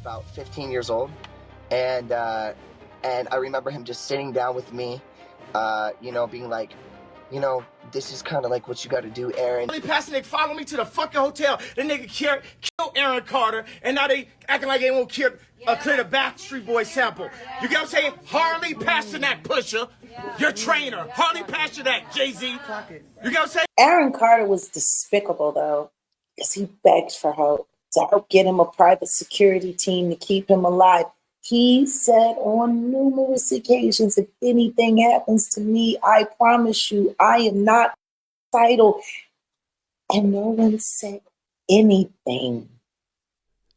about 15 years old, and I remember him just sitting down with me, being like, this is kind of like what you got to do, Aaron. Harvey Pasternak followed me to the fucking hotel. The nigga killed Aaron Carter, and now they acting like they won't clear the Backstreet Boys sample. You get what I'm saying? Harvey Pasternak, Pusha, your trainer. Harvey Pasternak, Jay-Z. You get what I'm saying? Aaron Carter was despicable, though, because he begged for help to help get him a private security team to keep him alive. He said on numerous occasions, if anything happens to me, I promise you, I am not suicidal. And no one said anything.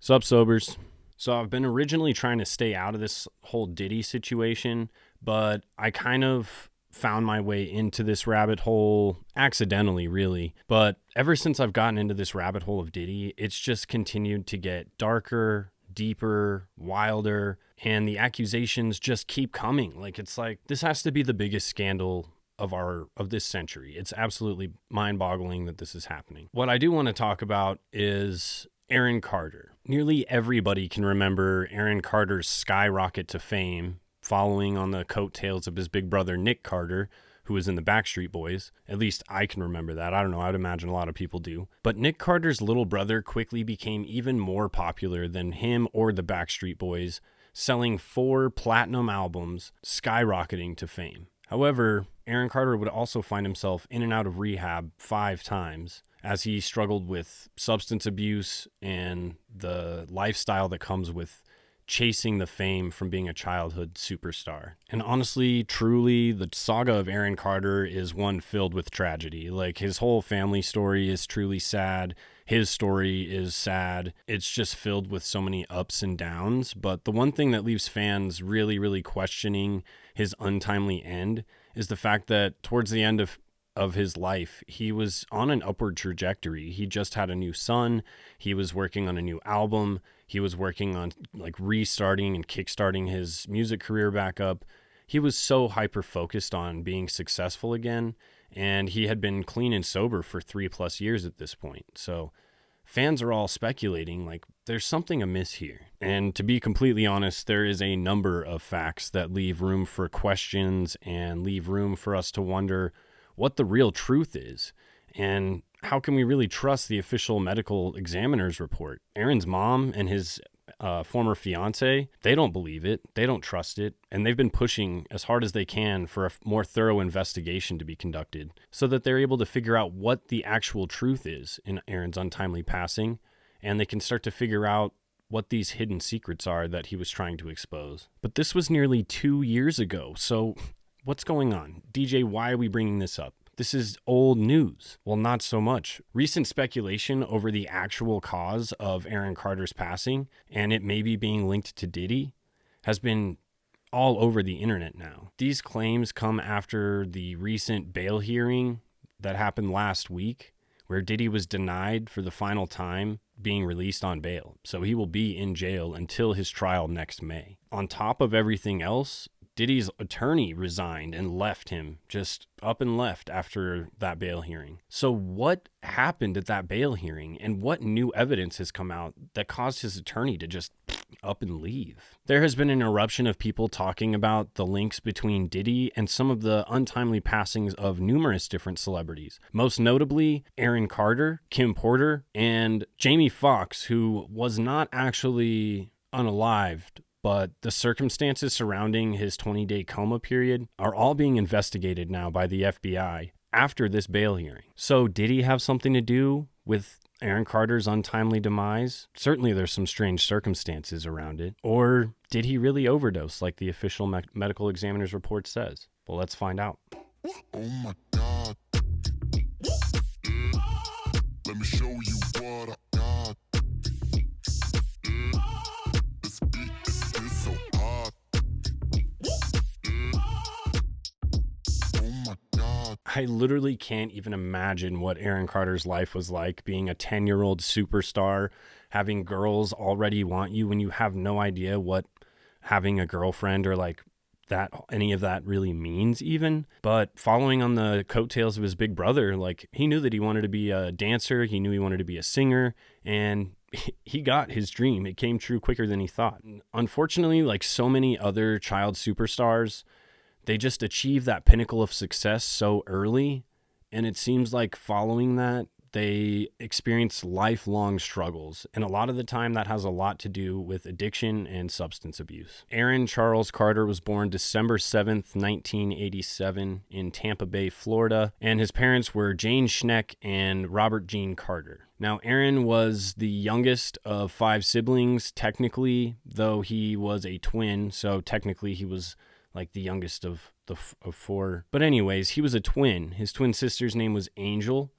Sup, sobers? So I've been originally trying to stay out of this whole Diddy situation, but I kind of found my way into this rabbit hole accidentally, really. But ever since I've gotten into this rabbit hole of Diddy, it's just continued to get darker, deeper, wilder, and the accusations just keep coming. Like, it's like, this has to be the biggest scandal of this century. It's absolutely mind-boggling that this is happening. What I do want to talk about is Aaron Carter. Nearly everybody can remember Aaron Carter's skyrocket to fame following on the coattails of his big brother Nick Carter, who was in the Backstreet Boys. At least I can remember that. I don't know. I'd imagine a lot of people do. But Nick Carter's little brother quickly became even more popular than him or the Backstreet Boys, selling 4 platinum albums, skyrocketing to fame. However, Aaron Carter would also find himself in and out of rehab 5 times as he struggled with substance abuse and the lifestyle that comes with chasing the fame from being a childhood superstar. And honestly, truly, the saga of Aaron Carter is one filled with tragedy. Like, his whole family story is truly sad. His story is sad. It's just filled with so many ups and downs. But the one thing that leaves fans really, really questioning his untimely end is the fact that towards the end of his life, he was on an upward trajectory. He just had a new son. He was working on a new album. He was working on like restarting and kickstarting his music career back up. He was so hyper-focused on being successful again, and he had been clean and sober for 3+ years at this point. So fans are all speculating, like, there's something amiss here. And to be completely honest, there is a number of facts that leave room for questions and leave room for us to wonder what the real truth is, and how can we really trust the official medical examiner's report? Aaron's mom and his former fiance, they don't believe it, they don't trust it, and they've been pushing as hard as they can for a more thorough investigation to be conducted so that they're able to figure out what the actual truth is in Aaron's untimely passing, and they can start to figure out what these hidden secrets are that he was trying to expose. But this was nearly 2 years ago, so what's going on? DJ, why are we bringing this up? This is old news. Well, not so much. Recent speculation over the actual cause of Aaron Carter's passing, and it maybe being linked to Diddy, has been all over the internet now. These claims come after the recent bail hearing that happened last week, where Diddy was denied for the final time being released on bail. So he will be in jail until his trial next May. On top of everything else, Diddy's attorney resigned and left him, just up and left after that bail hearing. So what happened at that bail hearing, and what new evidence has come out that caused his attorney to just up and leave? There has been an eruption of people talking about the links between Diddy and some of the untimely passings of numerous different celebrities, most notably Aaron Carter, Kim Porter, and Jamie Foxx, who was not actually unalived, but the circumstances surrounding his 20-day coma period are all being investigated now by the FBI after this bail hearing. So did he have something to do with Aaron Carter's untimely demise? Certainly there's some strange circumstances around it. Or did he really overdose like the official medical examiner's report says? Well, let's find out. Oh my God. Let me show you what I got. This beat is so hot. Oh my God. I literally can't even imagine what Aaron Carter's life was like, being a 10-year-old superstar, having girls already want you when you have no idea what having a girlfriend or like any of that really means even. But following on the coattails of his big brother, like, he knew that he wanted to be a dancer. He knew he wanted to be a singer, and he got his dream. It came true quicker than he thought. Unfortunately, like so many other child superstars, they just achieve that pinnacle of success so early. And it seems like following that, they experience lifelong struggles. And a lot of the time that has a lot to do with addiction and substance abuse. Aaron Charles Carter was born December 7th, 1987 in Tampa Bay, Florida. And his parents were Jane Schneck and Robert Gene Carter. Now, Aaron was the youngest of 5 siblings, technically, though he was a twin. So technically he was like the youngest of 4. But anyways, he was a twin. His twin sister's name was Angel.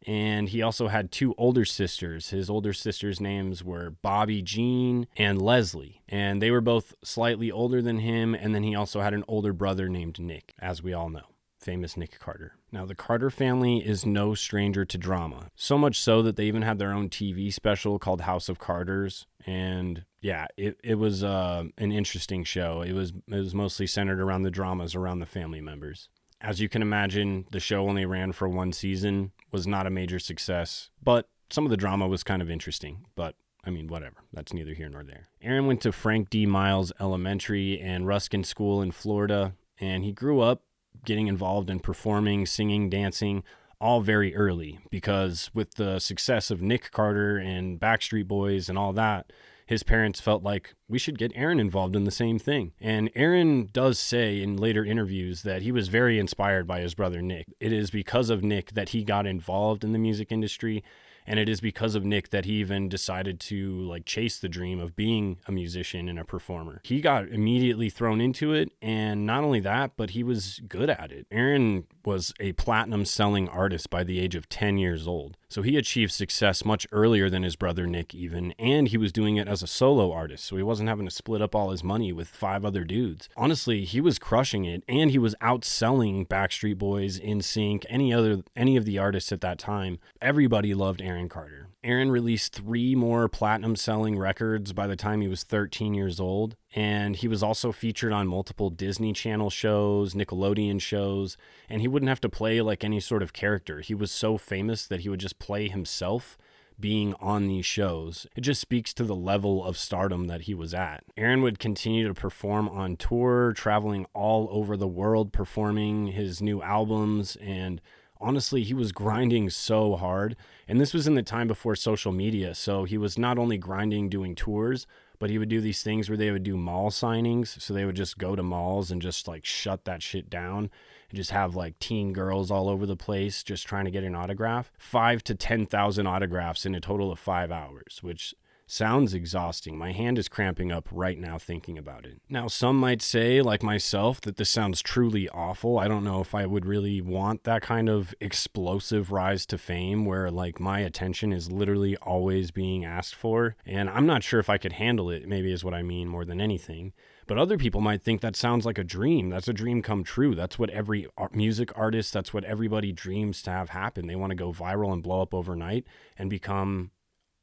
And he also had 2 older sisters. His older sisters' names were Bobby Jean and Leslie. And they were both slightly older than him. And then he also had an older brother named Nick, as we all know. Famous Nick Carter. Now, the Carter family is no stranger to drama. So much so that they even had their own TV special called House of Carters. And yeah, it was an interesting show. It was mostly centered around the dramas around the family members. As you can imagine, the show only ran for 1 season, was not a major success, but some of the drama was kind of interesting. But I mean, whatever. That's neither here nor there. Aaron went to Frank D. Miles Elementary and Ruskin School in Florida, and he grew up getting involved in performing, singing, dancing, all very early, because with the success of Nick Carter and Backstreet Boys and all that, his parents felt like we should get Aaron involved in the same thing. And Aaron does say in later interviews that he was very inspired by his brother Nick. It is because of Nick that he got involved in the music industry. And it is because of Nick that he even decided to like chase the dream of being a musician and a performer. He got immediately thrown into it. And not only that, but he was good at it. Aaron was a platinum selling artist by the age of 10 years old. So he achieved success much earlier than his brother Nick even. And he was doing it as a solo artist. So he wasn't having to split up all his money with 5 other dudes. Honestly, he was crushing it. And he was outselling Backstreet Boys, NSYNC, any of the artists at that time. Everybody loved Aaron Carter. Aaron released 3 more platinum selling records by the time he was 13 years old. And he was also featured on multiple Disney Channel shows, Nickelodeon shows, and he wouldn't have to play like any sort of character. He was so famous that he would just play himself being on these shows. It just speaks to the level of stardom that he was at. Aaron would continue to perform on tour, traveling all over the world, performing his new albums, and honestly, he was grinding so hard. And this was in the time before social media. So he was not only grinding doing tours, but he would do these things where they would do mall signings. So they would just go to malls and just like shut that shit down and just have like teen girls all over the place just trying to get an autograph. 5,000 to 10,000 autographs in a total of 5 hours, which sounds exhausting. My hand is cramping up right now thinking about it. Now, some might say, like myself, that this sounds truly awful. I don't know if I would really want that kind of explosive rise to fame where like my attention is literally always being asked for. And I'm not sure if I could handle it, maybe is what I mean more than anything. But other people might think that sounds like a dream. That's a dream come true. That's what every music artist, that's what everybody dreams to have happen. They want to go viral and blow up overnight and become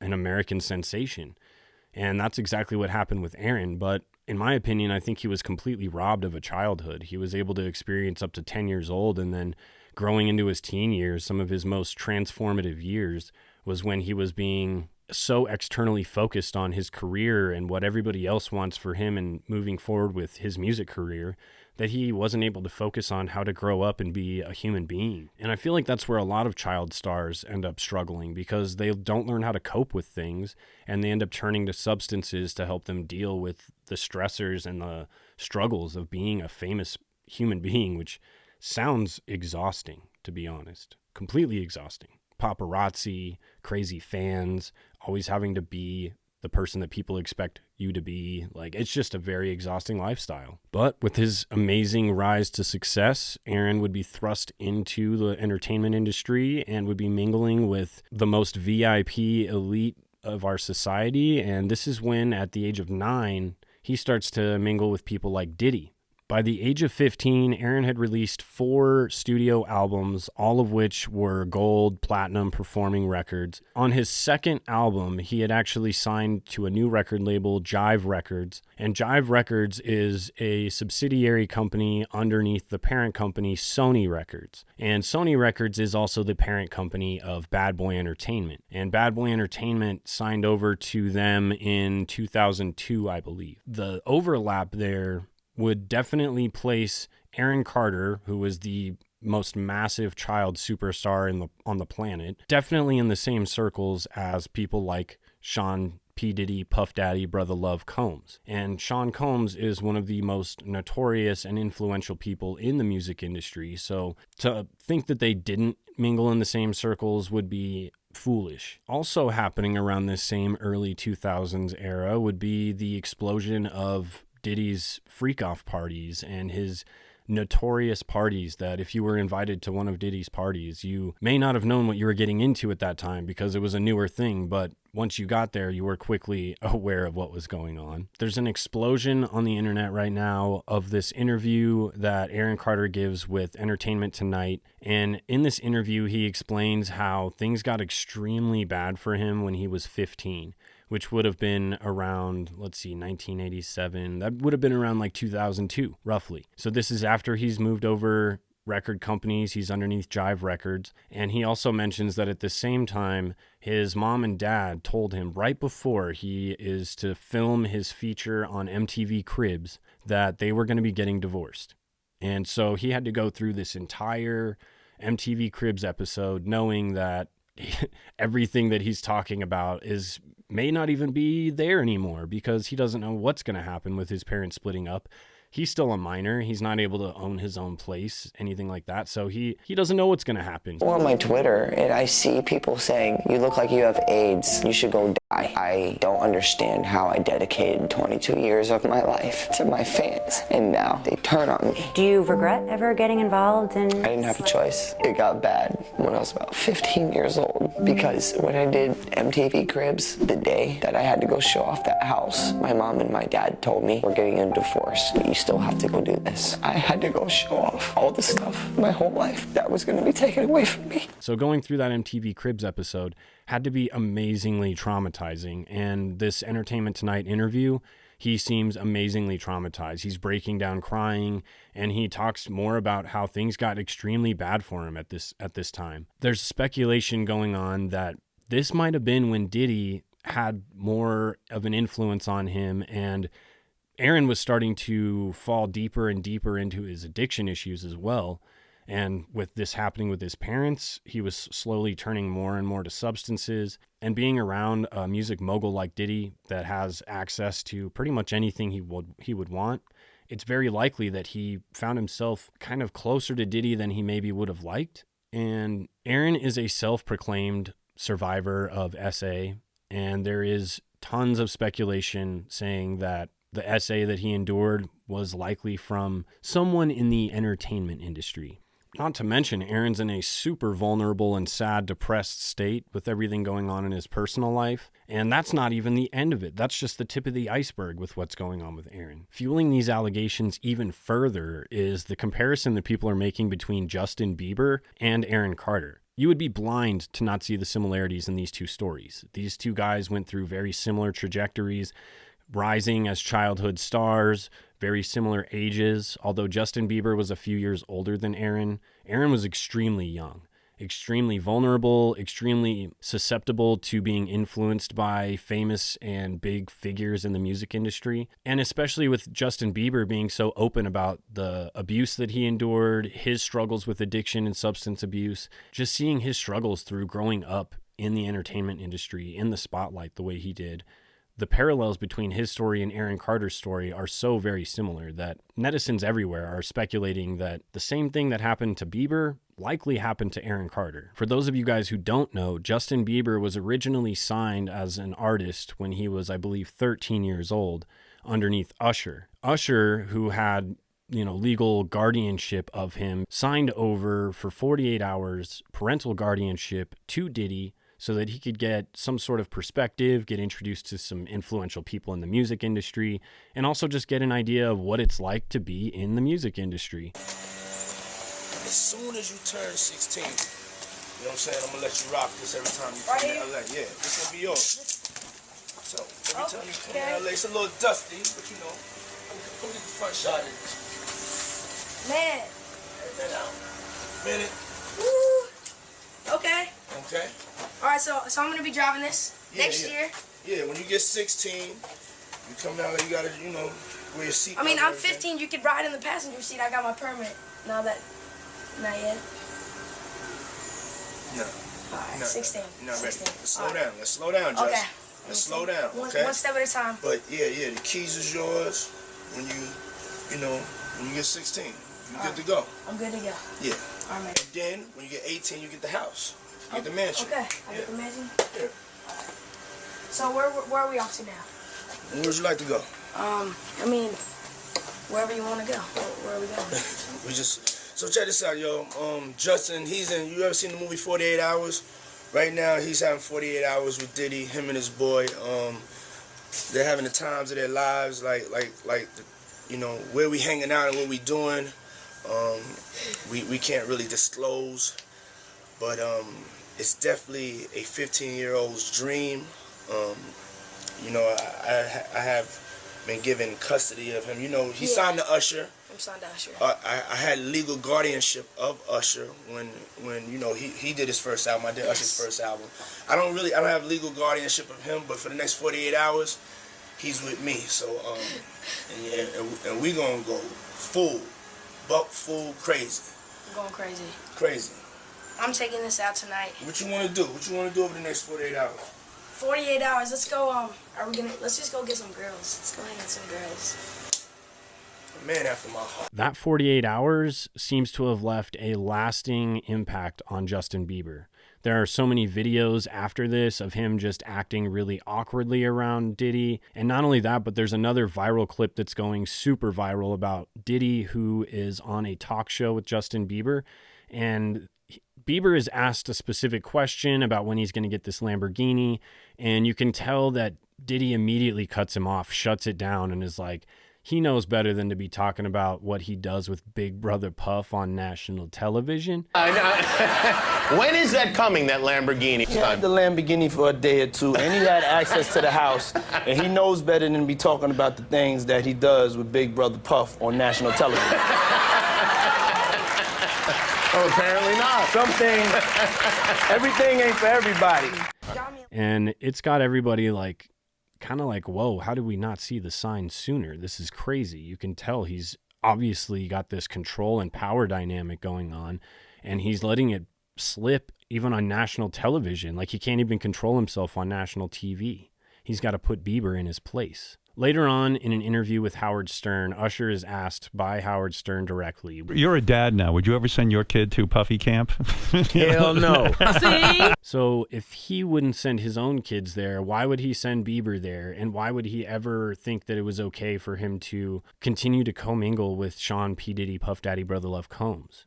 an American sensation. And that's exactly what happened with Aaron. But in my opinion, I think he was completely robbed of a childhood. He was able to experience up to 10 years old, and then growing into his teen years, some of his most transformative years was when he was being so externally focused on his career and what everybody else wants for him and moving forward with his music career, that he wasn't able to focus on how to grow up and be a human being. And I feel like that's where a lot of child stars end up struggling, because they don't learn how to cope with things, and they end up turning to substances to help them deal with the stressors and the struggles of being a famous human being, which sounds exhausting, to be honest. Completely exhausting. Paparazzi, crazy fans, always having to be the person that people expect you to be. Like, it's just a very exhausting lifestyle. But with his amazing rise to success, Aaron would be thrust into the entertainment industry and would be mingling with the most VIP elite of our society. And this is when, at the age of 9, he starts to mingle with people like Diddy. By the age of 15, Aaron had released 4 studio albums, all of which were gold, platinum performing records. On his second album, he had actually signed to a new record label, Jive Records. And Jive Records is a subsidiary company underneath the parent company, Sony Records. And Sony Records is also the parent company of Bad Boy Entertainment. And Bad Boy Entertainment signed over to them in 2002, I believe. The overlap there would definitely place Aaron Carter, who was the most massive child superstar on the planet, definitely in the same circles as people like Sean P. Diddy, Puff Daddy, Brother Love Combs. And Sean Combs is one of the most notorious and influential people in the music industry. So to think that they didn't mingle in the same circles would be foolish. Also happening around this same early 2000s era would be the explosion of Diddy's freak-off parties and his notorious parties that if you were invited to one of Diddy's parties, you may not have known what you were getting into at that time because it was a newer thing, but once you got there, you were quickly aware of what was going on. There's an explosion on the internet right now of this interview that Aaron Carter gives with Entertainment Tonight, and in this interview, he explains how things got extremely bad for him when he was 15. Which would have been around, 1987. That would have been around like 2002, roughly. So this is after he's moved over record companies. He's underneath Jive Records. And he also mentions that at the same time, his mom and dad told him right before he is to film his feature on MTV Cribs that they were going to be getting divorced. And so he had to go through this entire MTV Cribs episode knowing that everything that he's talking about may not even be there anymore because he doesn't know what's going to happen with his parents splitting up. He's still a minor. He's not able to own his own place, anything like that. So he doesn't know what's going to happen. On my Twitter, and I see people saying, you look like you have AIDS, you should go die. I don't understand how I dedicated 22 years of my life to my fans, and now they turn on me. Do you regret ever getting involved in... I didn't have a choice. It got bad when I was about 15 years old, because when I did MTV Cribs, the day that I had to go show off that house, my mom and my dad told me, we're getting a divorce, but you still have to go do this. I had to go show off all the stuff, my whole life, that was going to be taken away from me. So going through that MTV Cribs episode had to be amazingly traumatizing. And this Entertainment Tonight interview, he seems amazingly traumatized. He's breaking down crying, and he talks more about how things got extremely bad for him at this time. There's speculation going on that this might have been when Diddy had more of an influence on him, and Aaron was starting to fall deeper and deeper into his addiction issues as well. And with this happening with his parents, he was slowly turning more and more to substances. And being around a music mogul like Diddy that has access to pretty much anything he would want, it's very likely that he found himself kind of closer to Diddy than he maybe would have liked. And Aaron is a self-proclaimed survivor of SA, and there is tons of speculation saying that the SA that he endured was likely from someone in the entertainment industry. Not to mention, Aaron's in a super vulnerable and sad, depressed state with everything going on in his personal life. And that's not even the end of it. That's just the tip of the iceberg with what's going on with Aaron. Fueling these allegations even further is the comparison that people are making between Justin Bieber and Aaron Carter. You would be blind to not see the similarities in these two stories. These two guys went through very similar trajectories, rising as childhood stars, very similar ages. Although Justin Bieber was a few years older than Aaron, Aaron was extremely young, extremely vulnerable, extremely susceptible to being influenced by famous and big figures in the music industry. And especially with Justin Bieber being so open about the abuse that he endured, his struggles with addiction and substance abuse, just seeing his struggles through growing up in the entertainment industry, in the spotlight the way he did. The parallels between his story and Aaron Carter's story are so very similar that netizens everywhere are speculating that the same thing that happened to Bieber likely happened to Aaron Carter. For those of you guys who don't know, Justin Bieber was originally signed as an artist when he was, I believe, 13 years old underneath Usher. Usher, who had legal guardianship of him, signed over for 48 hours parental guardianship to Diddy so that he could get some sort of perspective, get introduced to some influential people in the music industry, and also just get an idea of what it's like to be in the music industry. As soon as you turn 16, you know what I'm saying? I'm gonna let you rock this every time you come to LA. Yeah, this gonna be yours. So every time you come to LA, it's a little dusty, but you know, go get the front shot of this. Man. Minute. Woo. Okay. Okay. All right, so I'm gonna be driving this next year. Yeah, when you get 16, you come down there, you gotta, you know, wear your seat. I mean, I'm 15. You could ride in the passenger seat. I got my permit. Not yet. No. All right, No, 16. You're not ready. 16. Let's slow down. Let's slow down, Jess. Okay. Let's slow down, okay? One step at a time. But yeah, the keys is yours when you get 16. You're good to go. I'm good to go. Yeah. All right. And then when you get 18, you get the house. You get the mansion. Okay. I get the mansion. Yeah. So where are we off to now? And where'd you like to go? I mean, wherever you want to go. Where are we going? So check this out, yo. Justin, you ever seen the movie 48 Hours? Right now, he's having 48 hours with Diddy, him and his boy. They're having the times of their lives, like you know, where we hanging out and what we doing. We can't really disclose, but it's definitely a 15-year-old's dream. You know, I have been given custody of him. You know, he signed to Usher. I'm signed to Usher. I had legal guardianship of Usher when you know he did his first album. I did Usher's first album. I don't have legal guardianship of him, but for the next 48 hours, he's with me. So and we gonna go full crazy. I'm going crazy. Crazy. I'm taking this out tonight. What you want to do? What you want to do over the next 48 hours? 48 hours. Let's go. Let's just go get some girls. Let's go hang out with some girls. A man after my heart. That 48 hours seems to have left a lasting impact on Justin Bieber. There are so many videos after this of him just acting really awkwardly around Diddy. And not only that, but there's another viral clip that's going super viral about Diddy, who is on a talk show with Justin Bieber. And Bieber is asked a specific question about when he's going to get this Lamborghini. And you can tell that Diddy immediately cuts him off, shuts it down, and is like, he knows better than to be talking about what he does with Big Brother Puff on national television. When is that coming, that Lamborghini? He had the Lamborghini for a day or two, and he had access to the house, and he knows better than to be talking about the things that he does with Big Brother Puff on national television. Oh, apparently not. Some things, everything ain't for everybody. And it's got everybody like, kind of like, whoa, how did we not see the sign sooner? This is crazy. You can tell he's obviously got this control and power dynamic going on, and he's letting it slip even on national television. Like, he can't even control himself on national TV. He's got to put Bieber in his place. Later on, in an interview with Howard Stern, Usher is asked by Howard Stern directly. You're a dad now. Would you ever send your kid to Puffy camp? Hell no. See? So if he wouldn't send his own kids there, why would he send Bieber there? And why would he ever think that it was okay for him to continue to commingle with Sean P. Diddy, Puff Daddy, Brother Love Combs?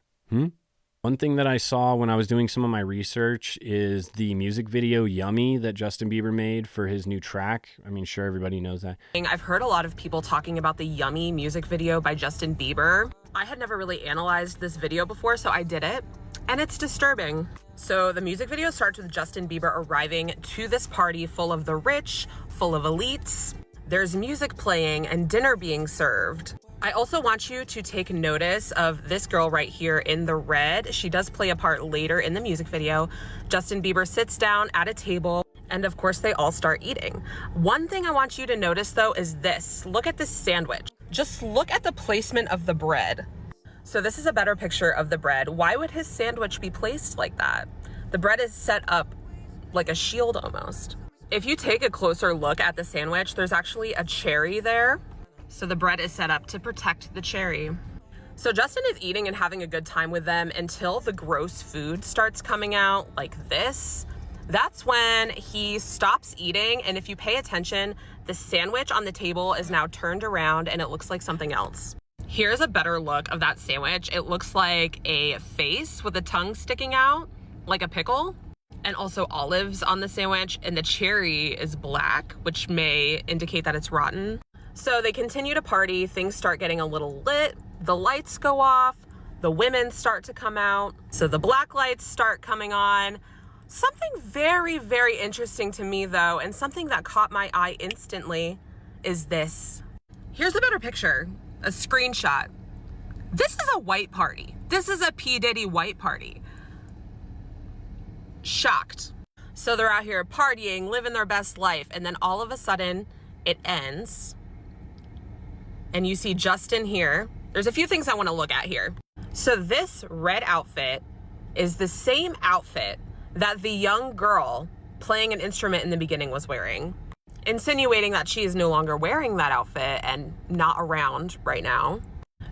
One thing that I saw when I was doing some of my research is the music video Yummy that Justin Bieber made for his new track. I mean, sure, everybody knows that. I've heard a lot of people talking about the Yummy music video by Justin Bieber. I had never really analyzed this video before, so I did it, and it's disturbing. So the music video starts with Justin Bieber arriving to this party full of the rich, full of elites. There's music playing and dinner being served. I also want you to take notice of this girl right here in the red. She does play a part later in the music video. Justin Bieber sits down at a table, and of course they all start eating. One thing I want you to notice though is this. Look at this sandwich. Just look at the placement of the bread. So this is a better picture of the bread. Why would his sandwich be placed like that? The bread is set up like a shield almost. If you take a closer look at the sandwich, there's actually a cherry there. So the bread is set up to protect the cherry. So Justin is eating and having a good time with them until the gross food starts coming out like this. That's when he stops eating, and if you pay attention, the sandwich on the table is now turned around and it looks like something else. Here's a better look of that sandwich. It looks like a face with a tongue sticking out, like a pickle. and also olives on the sandwich, and the cherry is black, which may indicate that it's rotten. So they continue to party, things start getting a little lit, the lights go off, the women start to come out, so the black lights start coming on. Something very, very interesting to me though, and something that caught my eye instantly is this. Here's a better picture, a screenshot. This is a white party. This is a P. Diddy white party. Shocked. So they're out here partying, living their best life, and then all of a sudden it ends. And you see Justin here. There's a few things I want to look at here. So this red outfit is the same outfit that the young girl playing an instrument in the beginning was wearing, insinuating that she is no longer wearing that outfit and not around right now.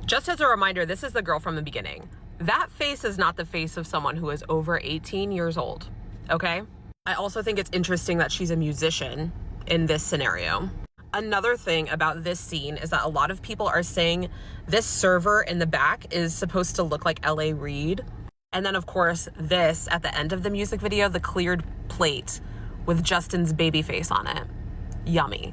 Just as a reminder, this is the girl from the beginning. That face is not the face of someone who is over 18 years old, okay? I also think it's interesting that she's a musician in this scenario. Another thing about this scene is that a lot of people are saying this server in the back is supposed to look like L.A. Reid. And then, of course, this at the end of the music video, the cleared plate with Justin's baby face on it. Yummy.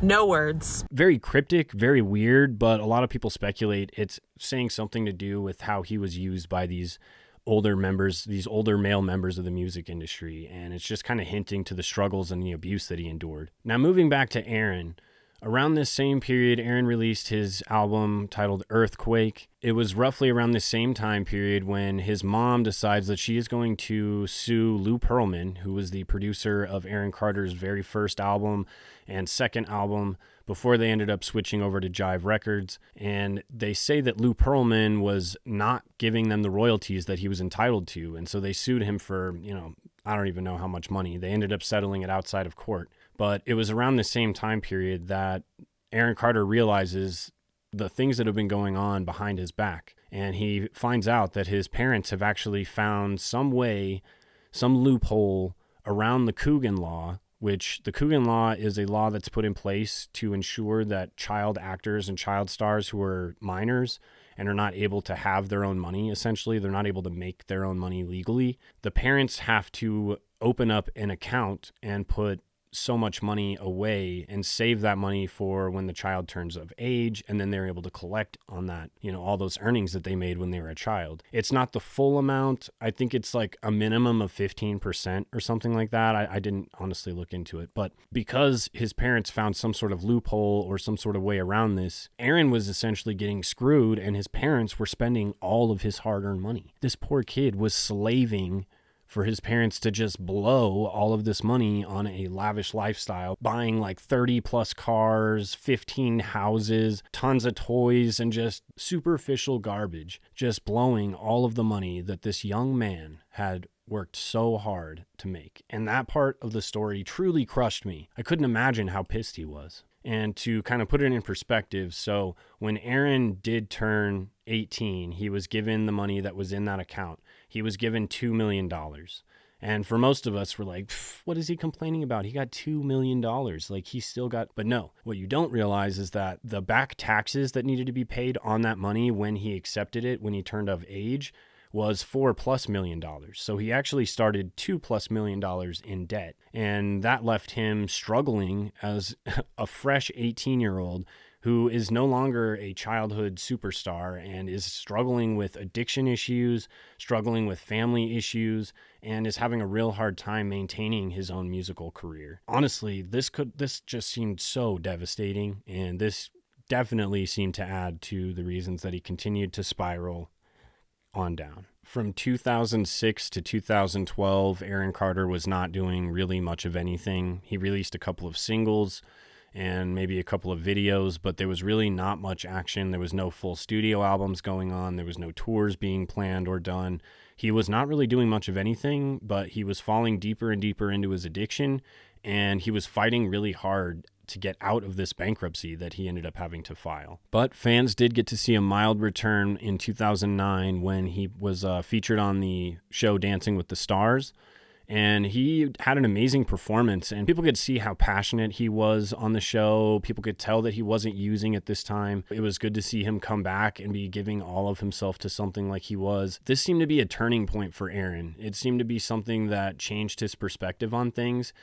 No words. Very cryptic, very weird, but a lot of people speculate it's saying something to do with how he was used by these older members, these older male members of the music industry, and it's just kind of hinting to the struggles and the abuse that he endured. Now, moving back to Aaron, around this same period, Aaron released his album titled Earthquake. It was roughly around the same time period when his mom decides that she is going to sue Lou Pearlman, who was the producer of Aaron Carter's very first album and second album before they ended up switching over to Jive Records. And they say that Lou Pearlman was not giving them the royalties that he was entitled to. And so they sued him for, I don't even know how much money. They ended up settling it outside of court. But it was around the same time period that Aaron Carter realizes the things that have been going on behind his back. And he finds out that his parents have actually found some way, some loophole around the Coogan Law, which the Coogan Law is a law that's put in place to ensure that child actors and child stars who are minors and are not able to have their own money, essentially, they're not able to make their own money legally. The parents have to open up an account and put so much money away and save that money for when the child turns of age, and then they're able to collect on that, all those earnings that they made when they were a child. It's not the full amount. I think it's like a minimum of 15% or something like that. I didn't honestly look into it, but because his parents found some sort of loophole or some sort of way around this, Aaron was essentially getting screwed, and his parents were spending all of his hard-earned money. This poor kid was slaving for his parents to just blow all of this money on a lavish lifestyle, buying like 30 plus cars, 15 houses, tons of toys, and just superficial garbage, just blowing all of the money that this young man had worked so hard to make. And that part of the story truly crushed me. I couldn't imagine how pissed he was. And to kind of put it in perspective, so when Aaron did turn 18, he was given the money that was in that account. He was given $2 million. And for most of us, we're like, what is he complaining about? He got $2 million. Like, he still got, but no, what you don't realize is that the back taxes that needed to be paid on that money when he accepted it, when he turned of age, was $4+ million. So he actually started $2+ million in debt. And that left him struggling as a fresh 18-year-old who is no longer a childhood superstar and is struggling with addiction issues, struggling with family issues, and is having a real hard time maintaining his own musical career. Honestly, this just seemed so devastating, and this definitely seemed to add to the reasons that he continued to spiral on down. From 2006 to 2012, Aaron Carter was not doing really much of anything. He released a couple of singles and maybe a couple of videos, but there was really not much action. There was no full studio albums going on. There was no tours being planned or done. He was not really doing much of anything, but he was falling deeper and deeper into his addiction, and he was fighting really hard to get out of this bankruptcy that he ended up having to file. But fans did get to see a mild return in 2009 when he was featured on the show Dancing with the Stars. And he had an amazing performance, and people could see how passionate he was on the show. People could tell that he wasn't using it this time. It was good to see him come back and be giving all of himself to something like he was. This seemed to be a turning point for Aaron. It seemed to be something that changed his perspective on things.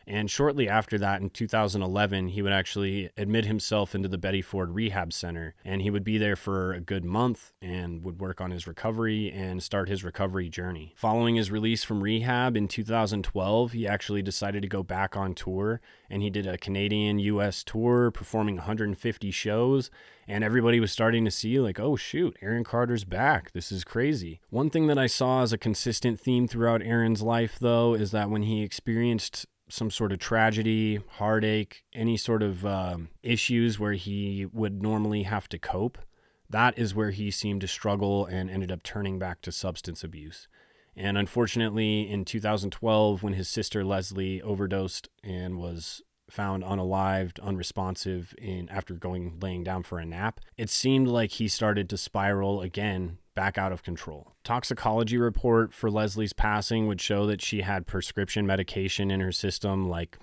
And shortly after that, in 2011, he would actually admit himself into the Betty Ford Rehab Center. And he would be there for a good month and would work on his recovery and start his recovery journey. Following his release from rehab in 2012, he actually decided to go back on tour. And he did a Canadian-US tour, performing 150 shows. And everybody was starting to see like, oh shoot, Aaron Carter's back. This is crazy. One thing that I saw as a consistent theme throughout Aaron's life, though, is that when he experienced some sort of tragedy, heartache, any sort of issues where he would normally have to cope, that is where he seemed to struggle and ended up turning back to substance abuse. And unfortunately, in 2012, when his sister Leslie overdosed and was found unalived, unresponsive after laying down for a nap, it seemed like he started to spiral again back out of control. Toxicology report for Leslie's passing would show that she had prescription medication in her system, like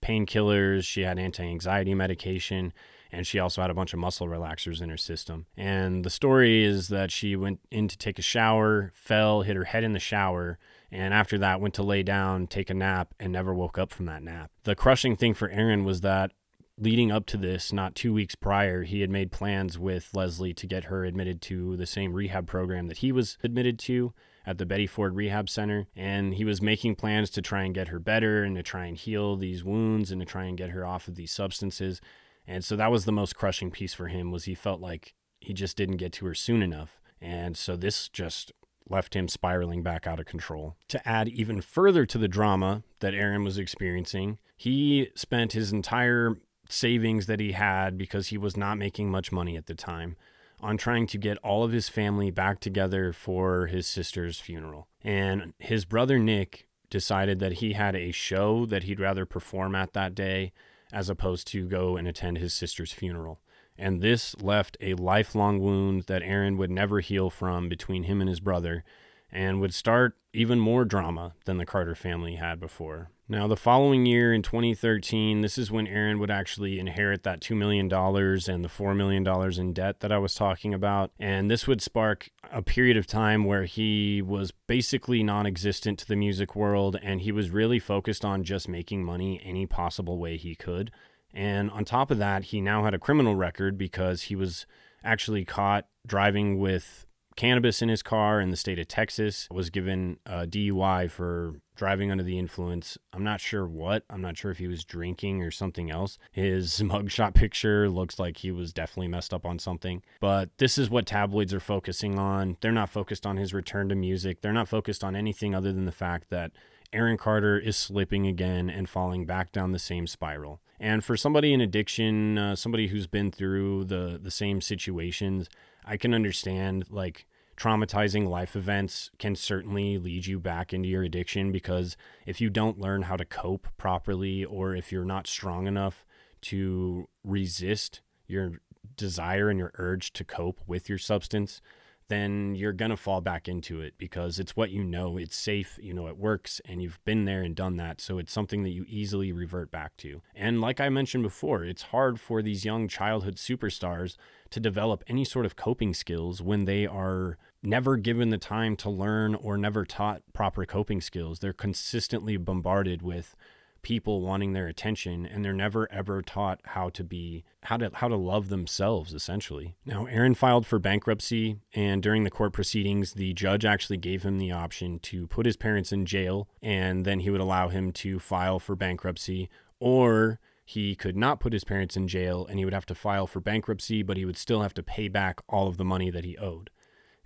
painkillers, she had anti-anxiety medication, and she also had a bunch of muscle relaxers in her system. And the story is that she went in to take a shower, fell, hit her head in the shower, and after that went to lay down, take a nap, and never woke up from that nap. The crushing thing for Aaron was that leading up to this, not 2 weeks prior, he had made plans with Leslie to get her admitted to the same rehab program that he was admitted to at the Betty Ford Rehab Center. And he was making plans to try and get her better and to try and heal these wounds and to try and get her off of these substances. And so that was the most crushing piece for him, was he felt like he just didn't get to her soon enough. And so this just left him spiraling back out of control. To add even further to the drama that Aaron was experiencing, he spent his entire savings that he had, because he was not making much money at the time, on trying to get all of his family back together for his sister's funeral. And his brother Nick decided that he had a show that he'd rather perform at that day as opposed to go and attend his sister's funeral. And this left a lifelong wound that Aaron would never heal from between him and his brother, and would start even more drama than the Carter family had before. Now, the following year in 2013, this is when Aaron would actually inherit that $2 million and the $4 million in debt that I was talking about. And this would spark a period of time where he was basically non-existent to the music world, and he was really focused on just making money any possible way he could. And on top of that, he now had a criminal record because he was actually caught driving with cannabis in his car in the state of Texas, was given a DUI for driving under the influence. I'm not sure what. I'm not sure if he was drinking or something else. His mugshot picture looks like he was definitely messed up on something. But this is what tabloids are focusing on. They're not focused on his return to music. They're not focused on anything other than the fact that Aaron Carter is slipping again and falling back down the same spiral. And for somebody in addiction, somebody who's been through the same situations, I can understand, like, traumatizing life events can certainly lead you back into your addiction, because if you don't learn how to cope properly, or if you're not strong enough to resist your desire and your urge to cope with your substance, then you're going to fall back into it, because it's what you know, it's safe, you know, it works, and you've been there and done that. So it's something that you easily revert back to. And like I mentioned before, it's hard for these young childhood superstars to develop any sort of coping skills when they are never given the time to learn or never taught proper coping skills. They're consistently bombarded with people wanting their attention, and they're never ever taught how to love themselves, essentially. Now, Aaron filed for bankruptcy, and during the court proceedings, the judge actually gave him the option to put his parents in jail, and then he would allow him to file for bankruptcy, or he could not put his parents in jail and he would have to file for bankruptcy, but he would still have to pay back all of the money that he owed.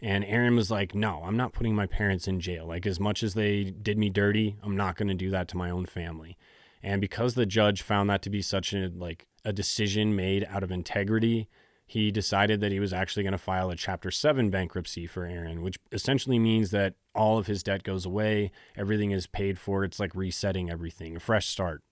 And Aaron was like, no, I'm not putting my parents in jail. Like, as much as they did me dirty, I'm not going to do that to my own family. And because the judge found that to be such a decision made out of integrity, he decided that he was actually going to file a Chapter 7 bankruptcy for Aaron, which essentially means that all of his debt goes away, everything is paid for. It's like resetting everything, a fresh start.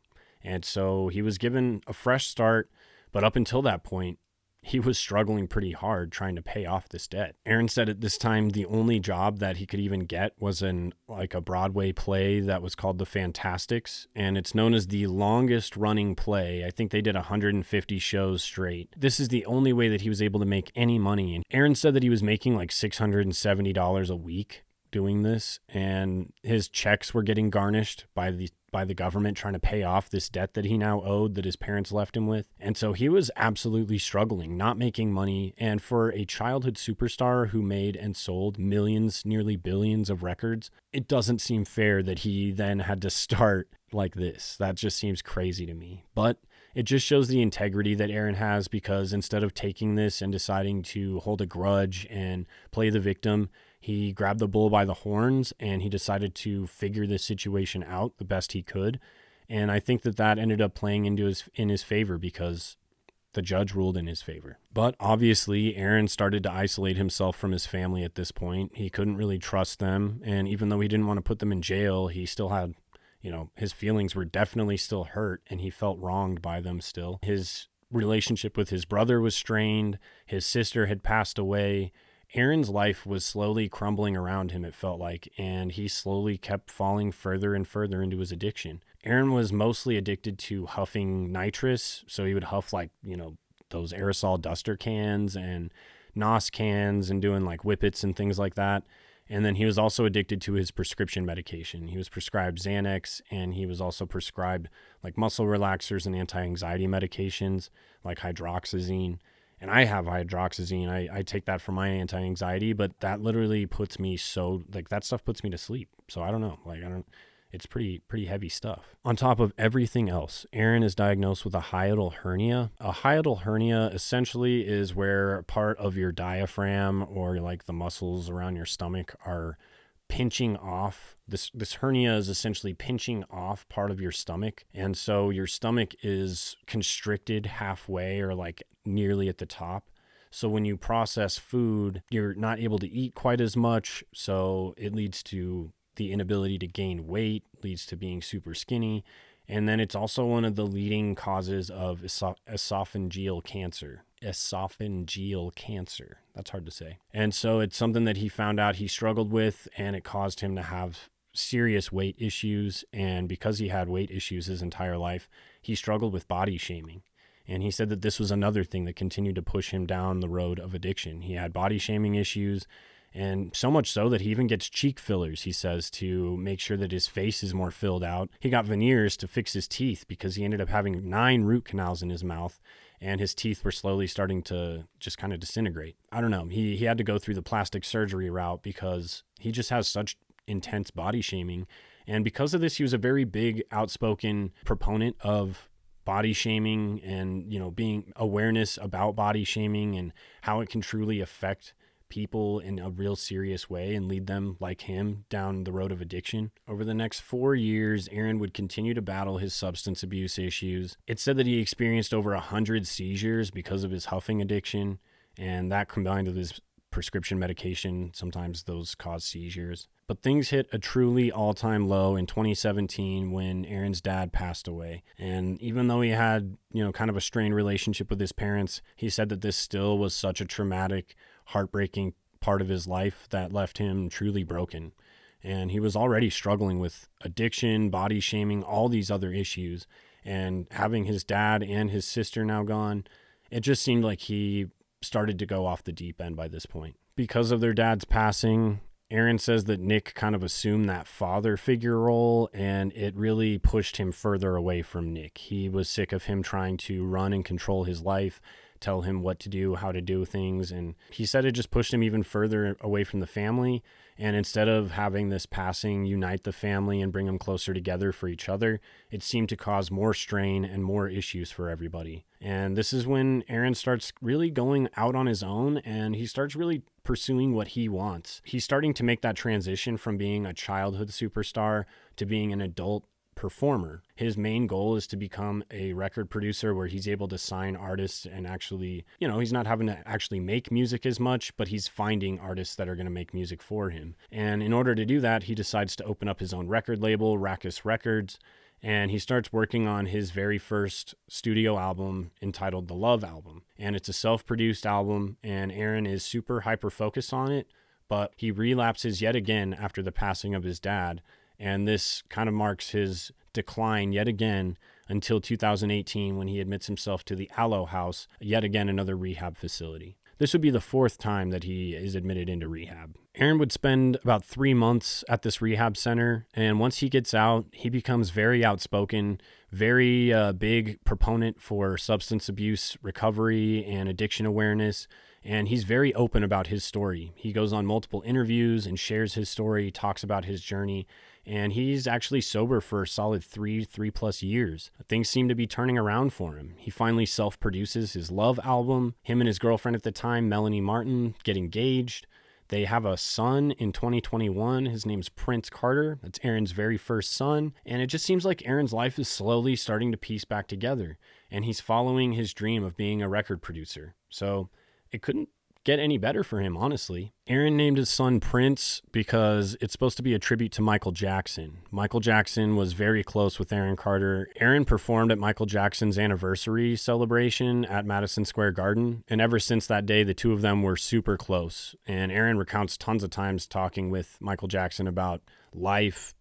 And so he was given a fresh start, but up until that point, he was struggling pretty hard trying to pay off this debt. Aaron said at this time the only job that he could even get was in like a Broadway play that was called The Fantastics, and it's known as the longest running play. I think they did 150 shows straight. This is the only way that he was able to make any money. And Aaron said that he was making like $670 a week doing this, and his checks were getting garnished by the government trying to pay off this debt that he now owed that his parents left him with. And so he was absolutely struggling, not making money. And for a childhood superstar who made and sold millions, nearly billions of records, it doesn't seem fair that he then had to start like this. That just seems crazy to me. But it just shows the integrity that Aaron has, because instead of taking this and deciding to hold a grudge and play the victim, he grabbed the bull by the horns and he decided to figure this situation out the best he could. And I think that ended up playing in his favor, because the judge ruled in his favor. But obviously, Aaron started to isolate himself from his family at this point. He couldn't really trust them. And even though he didn't want to put them in jail, he still had, his feelings were definitely still hurt, and he felt wronged by them still. His relationship with his brother was strained. His sister had passed away. Aaron's life was slowly crumbling around him, it felt like, and he slowly kept falling further and further into his addiction. Aaron was mostly addicted to huffing nitrous, so he would huff those aerosol duster cans and NOS cans and doing like whippets and things like that. And then he was also addicted to his prescription medication. He was prescribed Xanax, and he was also prescribed like muscle relaxers and anti-anxiety medications like hydroxyzine. And I have hydroxyzine. I take that for my anti-anxiety, but that literally puts me that stuff puts me to sleep. So I don't know. It's pretty heavy stuff. On top of everything else, Aaron is diagnosed with a hiatal hernia. A hiatal hernia essentially is where part of your diaphragm or like the muscles around your stomach are pinching off. This hernia is essentially pinching off part of your stomach. And so your stomach is constricted halfway or like nearly at the top. So when you process food, you're not able to eat quite as much. So it leads to the inability to gain weight, leads to being super skinny. And then it's also one of the leading causes of esophageal cancer. Esophageal cancer. That's hard to say. And so it's something that he found out he struggled with, and it caused him to have serious weight issues. And because he had weight issues his entire life, he struggled with body shaming. And he said that this was another thing that continued to push him down the road of addiction. He had body shaming issues, and so much so that he even gets cheek fillers, he says, to make sure that his face is more filled out. He got veneers to fix his teeth because he ended up having 9 root canals in his mouth, and his teeth were slowly starting to just kind of disintegrate. I don't know. He had to go through the plastic surgery route because he just has such intense body shaming. And because of this, he was a very big, outspoken proponent of body shaming and, being awareness about body shaming and how it can truly affect people in a real serious way and lead them, like him, down the road of addiction. Over the next 4 years, Aaron would continue to battle his substance abuse issues. It's said that he experienced over 100 seizures because of his huffing addiction, and that combined with his prescription medication, sometimes those cause seizures. But things hit a truly all-time low in 2017 when Aaron's dad passed away. And even though he had, kind of a strained relationship with his parents, he said that this still was such a traumatic, heartbreaking part of his life that left him truly broken. And he was already struggling with addiction, body shaming, all these other issues. And having his dad and his sister now gone, it just seemed like he started to go off the deep end by this point. Because of their dad's passing, Aaron says that Nick kind of assumed that father figure role, and it really pushed him further away from Nick. He was sick of him trying to run and control his life, tell him what to do, how to do things. And he said it just pushed him even further away from the family. And instead of having this passing unite the family and bring them closer together for each other, it seemed to cause more strain and more issues for everybody. And this is when Aaron starts really going out on his own, and he starts really pursuing what he wants. He's starting to make that transition from being a childhood superstar to being an adult performer. His main goal is to become a record producer where he's able to sign artists and actually, he's not having to actually make music as much, but he's finding artists that are going to make music for him. And in order to do that, he decides to open up his own record label, Rackus Records. and he starts working on his very first studio album entitled The Love Album. And it's a self-produced album, and Aaron is super hyper-focused on it, but he relapses yet again after the passing of his dad, and this kind of marks his decline yet again until 2018 when he admits himself to the Aloe House, yet again another rehab facility. This would be the fourth time that he is admitted into rehab. Aaron would spend about 3 months at this rehab center, and once he gets out, he becomes very outspoken, very big proponent for substance abuse recovery and addiction awareness, and he's very open about his story. He goes on multiple interviews and shares his story, talks about his journey, and he's actually sober for a solid 3+ years. Things seem to be turning around for him. He finally self-produces his Love album. Him and his girlfriend at the time, Melanie Martin, get engaged. They have a son in 2021. His name's Prince Carter. That's Aaron's very first son. And it just seems like Aaron's life is slowly starting to piece back together. And he's following his dream of being a record producer. So it couldn't get any better for him, honestly. Aaron named his son Prince because it's supposed to be a tribute to Michael Jackson. Michael Jackson was very close with Aaron Carter. Aaron performed at Michael Jackson's anniversary celebration at Madison Square Garden, and ever since that day, the two of them were super close. And Aaron recounts tons of times talking with Michael Jackson about life,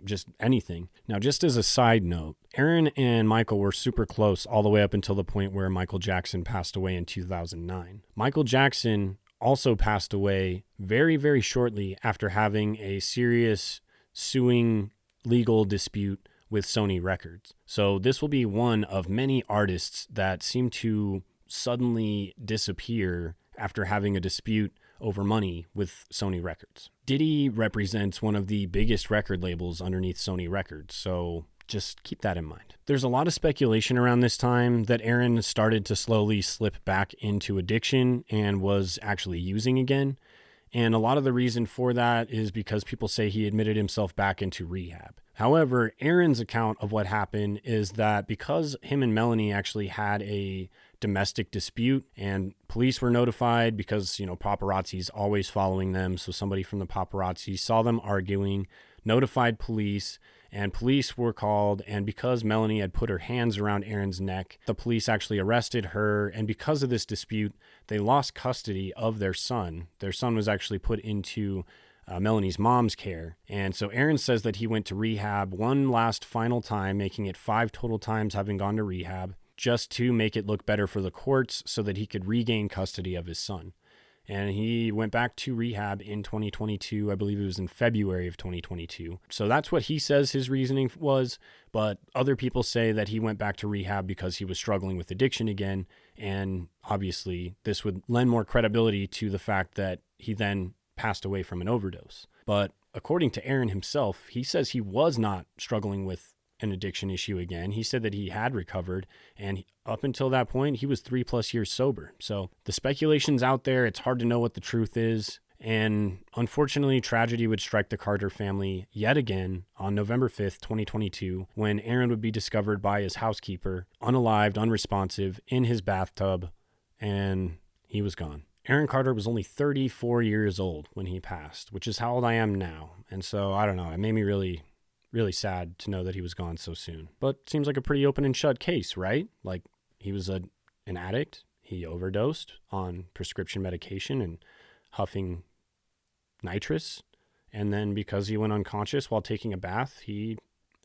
just anything. Now, just as a side note, Aaron and Michael were super close all the way up until the point where Michael Jackson passed away in 2009. Michael Jackson also passed away very, very shortly after having a serious suing legal dispute with Sony Records. So this will be one of many artists that seem to suddenly disappear after having a dispute over money with Sony Records. Diddy represents one of the biggest record labels underneath Sony Records, so just keep that in mind. There's a lot of speculation around this time that Aaron started to slowly slip back into addiction and was actually using again. And a lot of the reason for that is because people say he admitted himself back into rehab. However, Aaron's account of what happened is that because him and Melanie actually had a domestic dispute and police were notified because, paparazzi's always following them. So somebody from the paparazzi saw them arguing, notified police, and police were called. And because Melanie had put her hands around Aaron's neck, the police actually arrested her. And because of this dispute, they lost custody of their son. Their son was actually put into Melanie's mom's care. And so Aaron says that he went to rehab one last final time, making it 5 total times having gone to rehab, just to make it look better for the courts so that he could regain custody of his son. And he went back to rehab in 2022. I believe it was in February of 2022. So that's what he says his reasoning was. But other people say that he went back to rehab because he was struggling with addiction again. And obviously, this would lend more credibility to the fact that he then passed away from an overdose. But according to Aaron himself, he says he was not struggling with an addiction issue again. He said that he had recovered, and up until that point, he was 3+ years sober. So the speculation's out there. It's hard to know what the truth is. And unfortunately, tragedy would strike the Carter family yet again on November 5th, 2022, when Aaron would be discovered by his housekeeper, unalived, unresponsive, in his bathtub, and he was gone. Aaron Carter was only 34 years old when he passed, which is how old I am now. And so, I don't know, it made me really sad to know that he was gone so soon. But seems like a pretty open and shut case, right? Like, he was an addict. He overdosed on prescription medication and huffing nitrous. And then because he went unconscious while taking a bath, he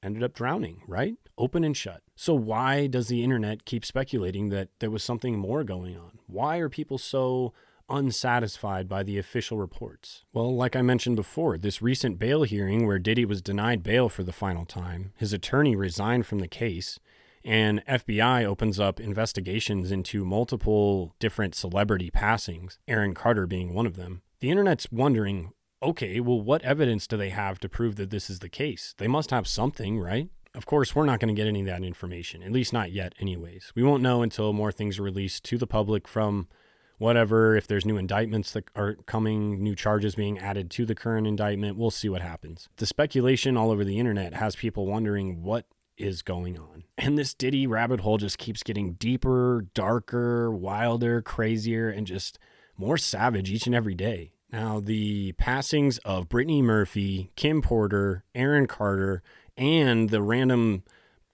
ended up drowning, right? Open and shut. So why does the internet keep speculating that there was something more going on? Why are people so unsatisfied by the official reports? Well, like I mentioned before, this recent bail hearing where Diddy was denied bail for the final time, his attorney resigned from the case, and FBI opens up investigations into multiple different celebrity passings, Aaron Carter being one of them. The internet's wondering, okay, well, what evidence do they have to prove that this is the case? They must have something, right? Of course, we're not going to get any of that information, at least not yet anyways. We won't know until more things are released to the public from whatever, if there's new indictments that are coming, new charges being added to the current indictment, we'll see what happens. The speculation all over the internet has people wondering what is going on. And this Diddy rabbit hole just keeps getting deeper, darker, wilder, crazier, and just more savage each and every day. Now, the passings of Brittany Murphy, Kim Porter, Aaron Carter, and the random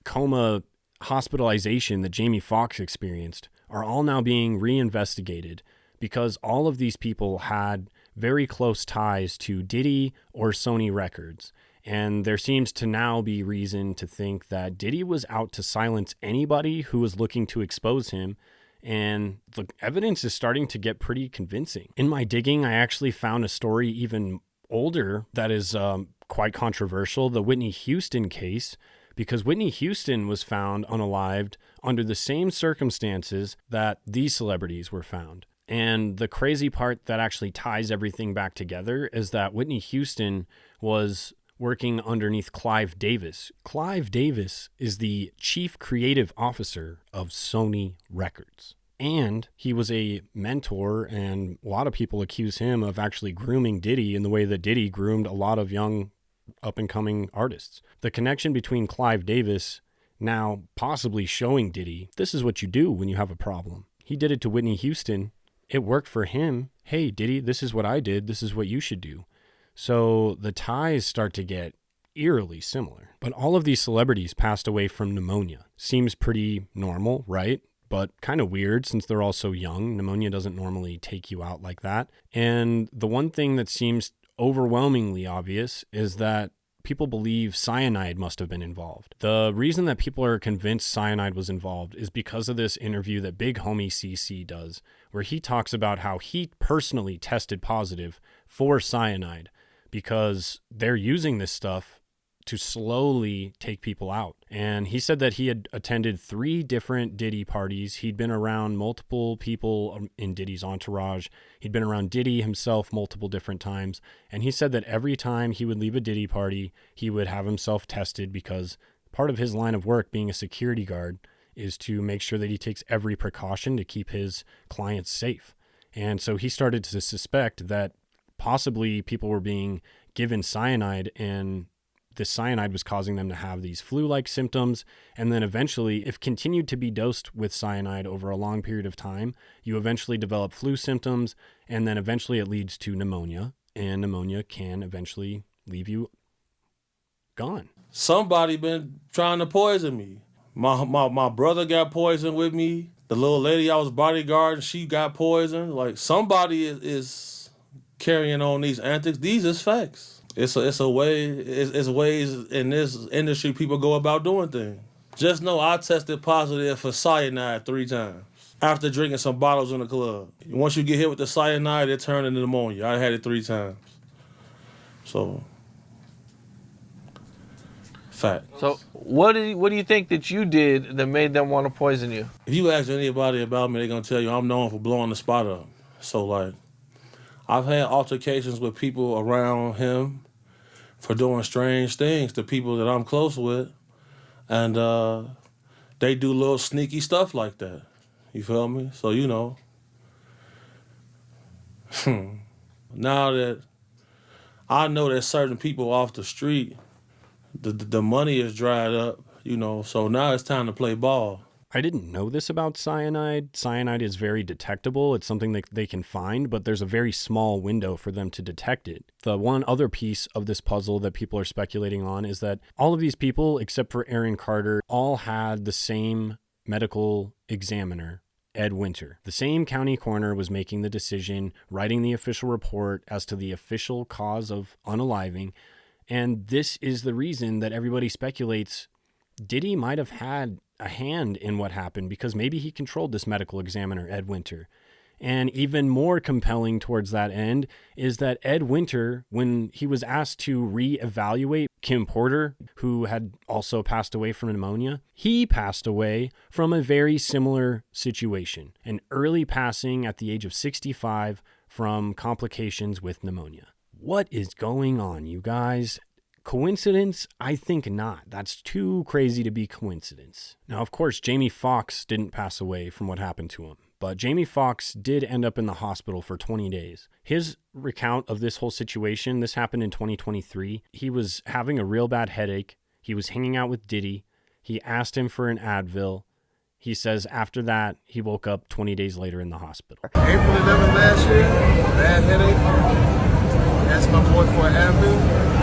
coma hospitalization that Jamie Foxx experienced are all now being reinvestigated because all of these people had very close ties to Diddy or Sony Records. And there seems to now be reason to think that Diddy was out to silence anybody who was looking to expose him. And the evidence is starting to get pretty convincing. In my digging, I actually found a story even older that is quite controversial, the Whitney Houston case, because Whitney Houston was found unalived under the same circumstances that these celebrities were found. And the crazy part that actually ties everything back together is that Whitney Houston was working underneath Clive Davis. Clive Davis is the chief creative officer of Sony Records. And he was a mentor, and a lot of people accuse him of actually grooming Diddy in the way that Diddy groomed a lot of young up-and-coming artists. The connection between Clive Davis now possibly showing Diddy, this is what you do when you have a problem. He did it to Whitney Houston. It worked for him. Hey, Diddy, this is what I did. This is what you should do. So the ties start to get eerily similar. But all of these celebrities passed away from pneumonia. Seems pretty normal, right? But kind of weird since they're all so young. Pneumonia doesn't normally take you out like that. And the one thing that seems overwhelmingly obvious is that people believe cyanide must have been involved. The reason that people are convinced cyanide was involved is because of this interview that Big Homie CC does, where he talks about how he personally tested positive for cyanide because they're using this stuff to slowly take people out. And he said that he had attended 3 different Diddy parties. He'd been around multiple people in Diddy's entourage. He'd been around Diddy himself multiple different times. And he said that every time he would leave a Diddy party, he would have himself tested because part of his line of work, being a security guard, is to make sure that he takes every precaution to keep his clients safe. And so he started to suspect that possibly people were being given cyanide, and this cyanide was causing them to have these flu-like symptoms. And then eventually, if continued to be dosed with cyanide over a long period of time, you eventually develop flu symptoms, and then eventually it leads to pneumonia, and pneumonia can eventually leave you gone. Somebody been trying to poison me. My brother got poisoned with me. The little lady I was bodyguarding, she got poisoned. Like, somebody is carrying on these antics. These is facts. It's ways in this industry people go about doing things. Just know I tested positive for cyanide 3 times after drinking some bottles in the club. Once you get hit with the cyanide, it turned into pneumonia. I had it 3 times. So, fact. So what do you think that you did that made them want to poison you? If you ask anybody about me, they're going to tell you I'm known for blowing the spot up. So, like, I've had altercations with people around him for doing strange things to people that I'm close with. And they do little sneaky stuff like that. You feel me? So, you know. Now that I know that certain people off the street, the money is dried up, you know, so now it's time to play ball. I didn't know this about cyanide. Cyanide is very detectable. It's something that they can find, but there's a very small window for them to detect it. The one other piece of this puzzle that people are speculating on is that all of these people, except for Aaron Carter, all had the same medical examiner, Ed Winter. The same county coroner was making the decision, writing the official report as to the official cause of unaliving. And this is the reason that everybody speculates Diddy might have had a hand in what happened because maybe he controlled this medical examiner, Ed Winter. And even more compelling towards that end is that Ed Winter, when he was asked to reevaluate Kim Porter, who had also passed away from pneumonia, he passed away from a very similar situation, an early passing at the age of 65 from complications with pneumonia. What is going on, you guys? Coincidence? I think not. That's too crazy to be coincidence. Now, of course, Jamie Foxx didn't pass away from what happened to him, but Jamie Foxx did end up in the hospital for 20 days. His recount of this whole situation, this happened in 2023. He was having a real bad headache. He was hanging out with Diddy. He asked him for an Advil. He says after that, he woke up 20 days later in the hospital. April 11th last year, bad headache. Asked my boy for an Advil.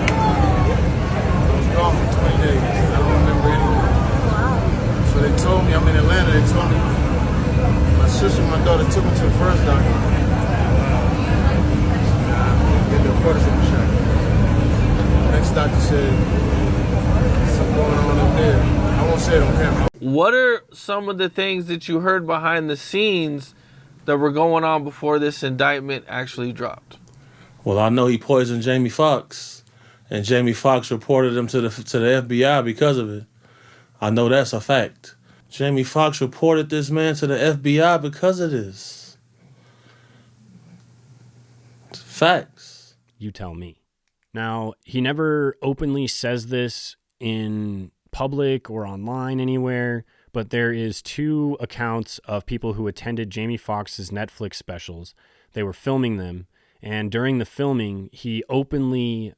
Gone for 20 days. I don't remember anything. So they told me, I'm in Atlanta, they told me, my sister and my daughter took me to the first doctor. Get the cortisone shot. Next doctor said, something going on up there. I won't say it on camera. What are some of the things that you heard behind the scenes that were going on before this indictment actually dropped? Well, I know he poisoned Jamie Foxx, and Jamie Foxx reported him to the FBI because of it. I know that's a fact. Jamie Foxx reported this man to the FBI because of this. It's facts. You tell me. Now, he never openly says this in public or online anywhere, but there is 2 accounts of people who attended Jamie Foxx's Netflix specials. They were filming them, and during the filming, he very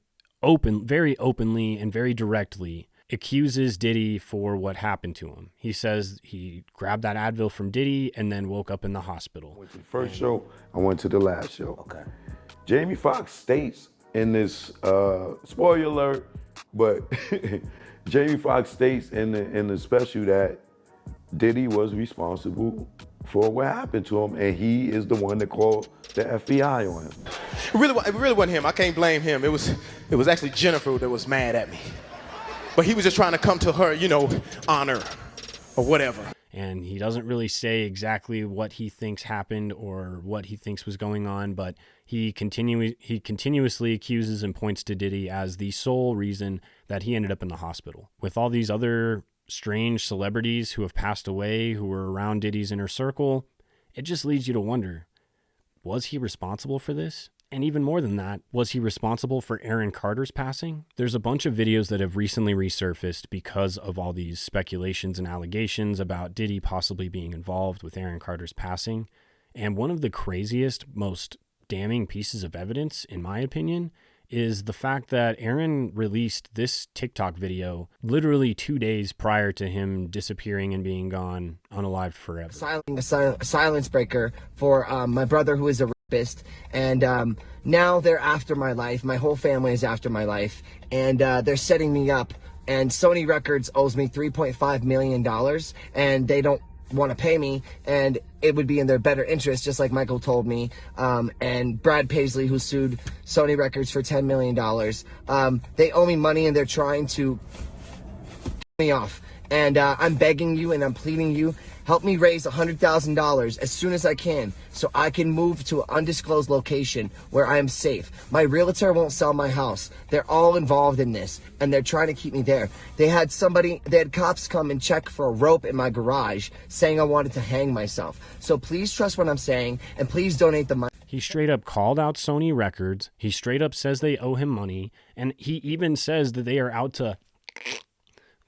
openly and very directly accuses Diddy for what happened to him. He says he grabbed that Advil from Diddy and then woke up in the hospital. I went to the first show, I went to the last show. Okay. Jamie Foxx states in this, spoiler alert, but Jamie Foxx states in the special that Diddy was responsible for what happened to him, and he is the one that called the FBI on him. It really wasn't him. I can't blame him. It was actually Jennifer that was mad at me. But he was just trying to come to her, honor or whatever. And he doesn't really say exactly what he thinks happened or what he thinks was going on, but he continuously accuses and points to Diddy as the sole reason that he ended up in the hospital. With all these other strange celebrities who have passed away, who were around Diddy's inner circle, it just leads you to wonder, was he responsible for this? And even more than that, was he responsible for Aaron Carter's passing? There's a bunch of videos that have recently resurfaced because of all these speculations and allegations about Diddy possibly being involved with Aaron Carter's passing. And one of the craziest, most damning pieces of evidence, in my opinion, is the fact that Aaron released this TikTok video literally 2 days prior to him disappearing and being gone unalived forever. A silence breaker for my brother, who is a rapist, and now they're after my life. My whole family is after my life, and they're setting me up. And Sony Records owes me $3.5 million, and they don't want to pay me, and it would be in their better interest, just like Michael told me, and Brad Paisley, who sued Sony Records for $10 million. They owe me money, and they're trying to get me off. And I'm begging you and I'm pleading you, help me raise $100,000 as soon as I can so I can move to an undisclosed location where I am safe. My realtor won't sell my house. They're all involved in this, and they're trying to keep me there. They had cops come and check for a rope in my garage saying I wanted to hang myself. So please trust what I'm saying, and please donate the money. He straight up called out Sony Records. He straight up says they owe him money, and he even says that they are out to,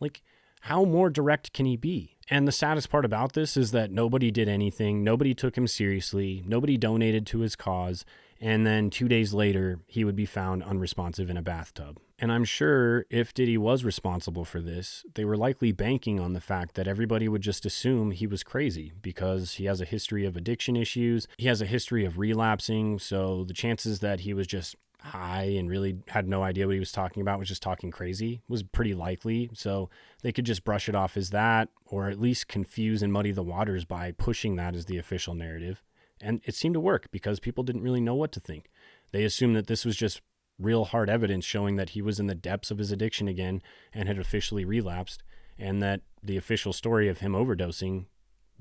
like, how more direct can he be? And the saddest part about this is that nobody did anything. Nobody took him seriously. Nobody donated to his cause. And then 2 days later, he would be found unresponsive in a bathtub. And I'm sure if Diddy was responsible for this, they were likely banking on the fact that everybody would just assume he was crazy because he has a history of addiction issues. He has a history of relapsing. So the chances that he was just high and really had no idea what he was talking about, was just talking crazy, was pretty likely. So they could just brush it off as that, or at least confuse and muddy the waters by pushing that as the official narrative. And it seemed to work because people didn't really know what to think. They assumed that this was just real hard evidence showing that he was in the depths of his addiction again and had officially relapsed, and that the official story of him overdosing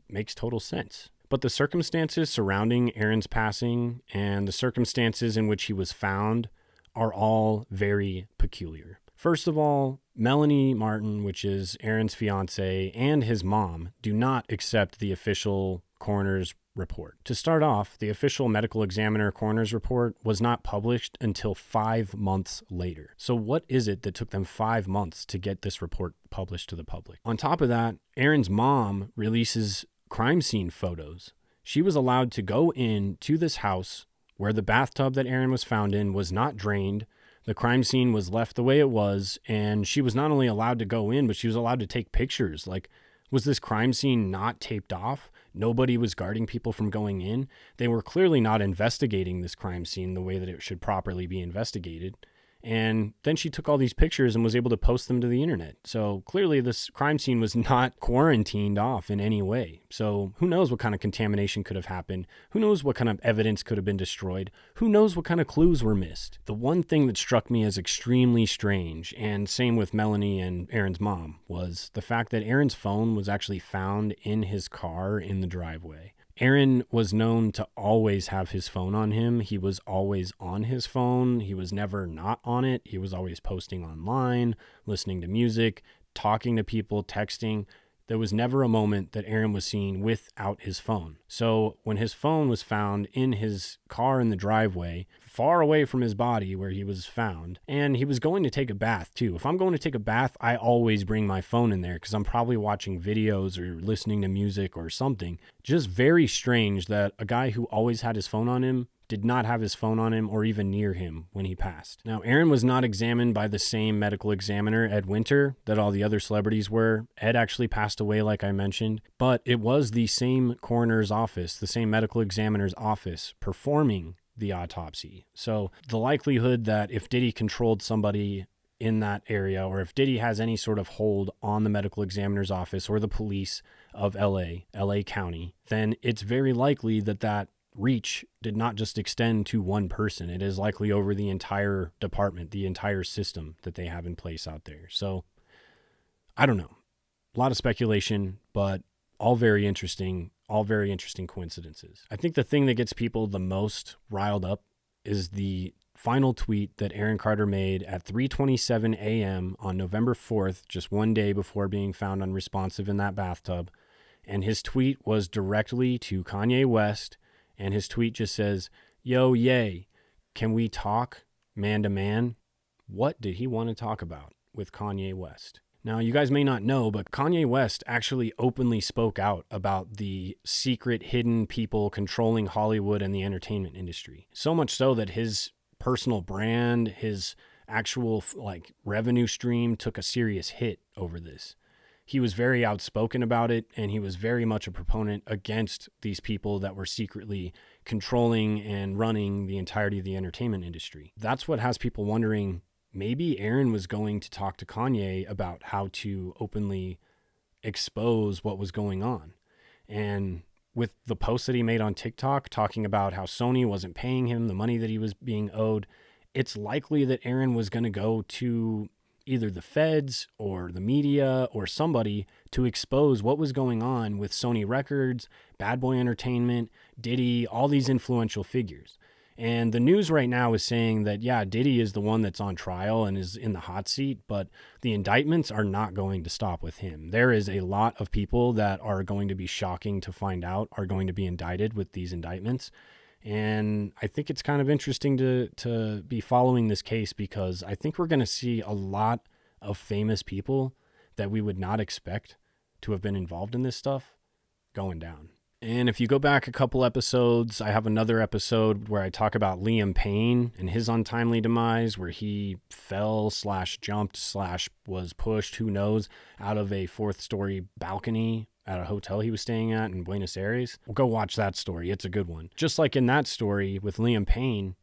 makes total sense. But the circumstances surrounding Aaron's passing and the circumstances in which he was found are all very peculiar. First of all, Melanie Martin, which is Aaron's fiance, and his mom do not accept the official coroner's report. To start off, the official medical examiner coroner's report was not published until 5 months later. So what is it that took them 5 months to get this report published to the public? On top of that, Aaron's mom releases crime scene photos. She was allowed to go in to this house where the bathtub that Aaron was found in was not drained. The crime scene was left the way it was, and she was not only allowed to go in, but she was allowed to take pictures. Like, was this crime scene not taped off? Nobody was guarding people from going in. They were clearly not investigating this crime scene the way that it should properly be investigated. And then she took all these pictures and was able to post them to the internet. So clearly this crime scene was not quarantined off in any way. So who knows what kind of contamination could have happened? Who knows what kind of evidence could have been destroyed? Who knows what kind of clues were missed? The one thing that struck me as extremely strange, and same with Melanie and Aaron's mom, was the fact that Aaron's phone was actually found in his car in the driveway. Aaron was known to always have his phone on him. He was always on his phone. He was never not on it. He was always posting online, listening to music, talking to people, texting. There was never a moment that Aaron was seen without his phone. So when his phone was found in his car in the driveway, far away from his body where he was found, and he was going to take a bath too. If I'm going to take a bath, I always bring my phone in there because I'm probably watching videos or listening to music or something. Just very strange that a guy who always had his phone on him did not have his phone on him or even near him when he passed. Now, Aaron was not examined by the same medical examiner, Ed Winter, that all the other celebrities were. Ed actually passed away, like I mentioned, but it was the same coroner's office, the same medical examiner's office performing the autopsy. So the likelihood that if Diddy controlled somebody in that area, or if Diddy has any sort of hold on the medical examiner's office or the police of LA County, then it's very likely that that reach did not just extend to one person. It is likely over the entire department, the entire system that they have in place out there. So I don't know. A lot of speculation, but all very interesting coincidences. I think the thing that gets people the most riled up is the final tweet that Aaron Carter made at 3:27 a.m. on November 4th, just one day before being found unresponsive in that bathtub. And his tweet was directly to Kanye West. And his tweet just says, "Yo, yay, can we talk man to man?" What did he want to talk about with Kanye West? Now, you guys may not know, but Kanye West actually openly spoke out about the secret hidden people controlling Hollywood and the entertainment industry. So much so that his personal brand, his actual revenue stream took a serious hit over this. He was very outspoken about it, and he was very much a proponent against these people that were secretly controlling and running the entirety of the entertainment industry. That's what has people wondering, maybe Aaron was going to talk to Kanye about how to openly expose what was going on. And with the post that he made on TikTok talking about how Sony wasn't paying him the money that he was being owed, it's likely that Aaron was going to go to either the feds or the media or somebody to expose what was going on with Sony Records, Bad Boy Entertainment, Diddy, all these influential figures. And the news right now is saying that, yeah, Diddy is the one that's on trial and is in the hot seat, but the indictments are not going to stop with him. There is a lot of people that are going to be shocking to find out are going to be indicted with these indictments. And I think it's kind of interesting to be following this case, because I think we're going to see a lot of famous people that we would not expect to have been involved in this stuff going down. And if you go back a couple episodes, I have another episode where I talk about Liam Payne and his untimely demise, where he fell / jumped / was pushed, who knows, out of a 4th story balcony at a hotel he was staying at in Buenos Aires. Well, go watch that story. It's a good one. Just like in that story with Liam Payne,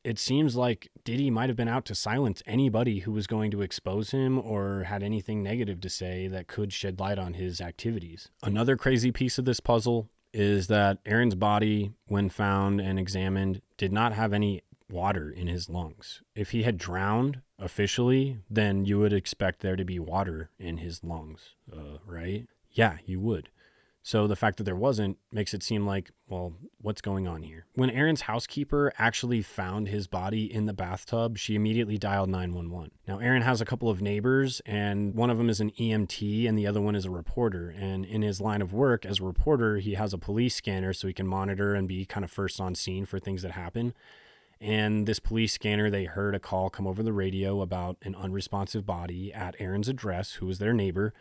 it seems like Diddy might have been out to silence anybody who was going to expose him or had anything negative to say that could shed light on his activities. Another crazy piece of this puzzle is that Aaron's body, when found and examined, did not have any water in his lungs. If he had drowned officially, then you would expect there to be water in his lungs, right? Yeah, you would. So the fact that there wasn't makes it seem like, well, what's going on here? When Aaron's housekeeper actually found his body in the bathtub, she immediately dialed 911. Now, Aaron has a couple of neighbors, and one of them is an EMT and the other one is a reporter. And in his line of work as a reporter, he has a police scanner so he can monitor and be kind of first on scene for things that happen. And this police scanner, they heard a call come over the radio about an unresponsive body at Aaron's address, who was their neighbor.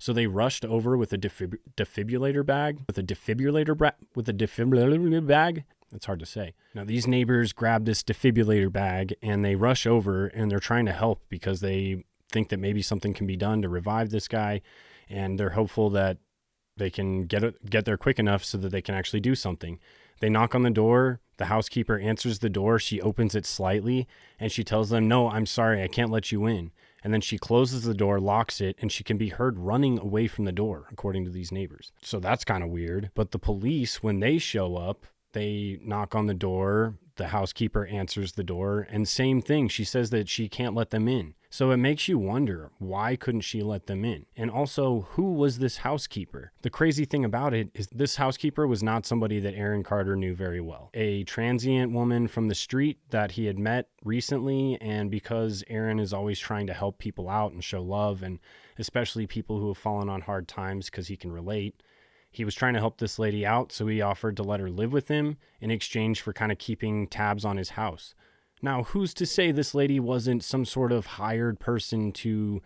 So they rushed over with a defibrillator bag. That's hard to say. Now, these neighbors grabbed this defibrillator bag and they rush over and they're trying to help because they think that maybe something can be done to revive this guy. And they're hopeful that they can get there quick enough so that they can actually do something. They knock on the door. The housekeeper answers the door. She opens it slightly, and she tells them, "No, I'm sorry, I can't let you in." And then she closes the door, locks it, and she can be heard running away from the door, according to these neighbors. So that's kind of weird. But the police, when they show up, they knock on the door. The housekeeper answers the door, and same thing. She says that she can't let them in. So it makes you wonder, why couldn't she let them in? And also, who was this housekeeper? The crazy thing about it is this housekeeper was not somebody that Aaron Carter knew very well. A transient woman from the street that he had met recently, and because Aaron is always trying to help people out and show love, and especially people who have fallen on hard times because he can relate, he was trying to help this lady out, so he offered to let her live with him in exchange for kind of keeping tabs on his house. Now, who's to say this lady wasn't some sort of hired person to,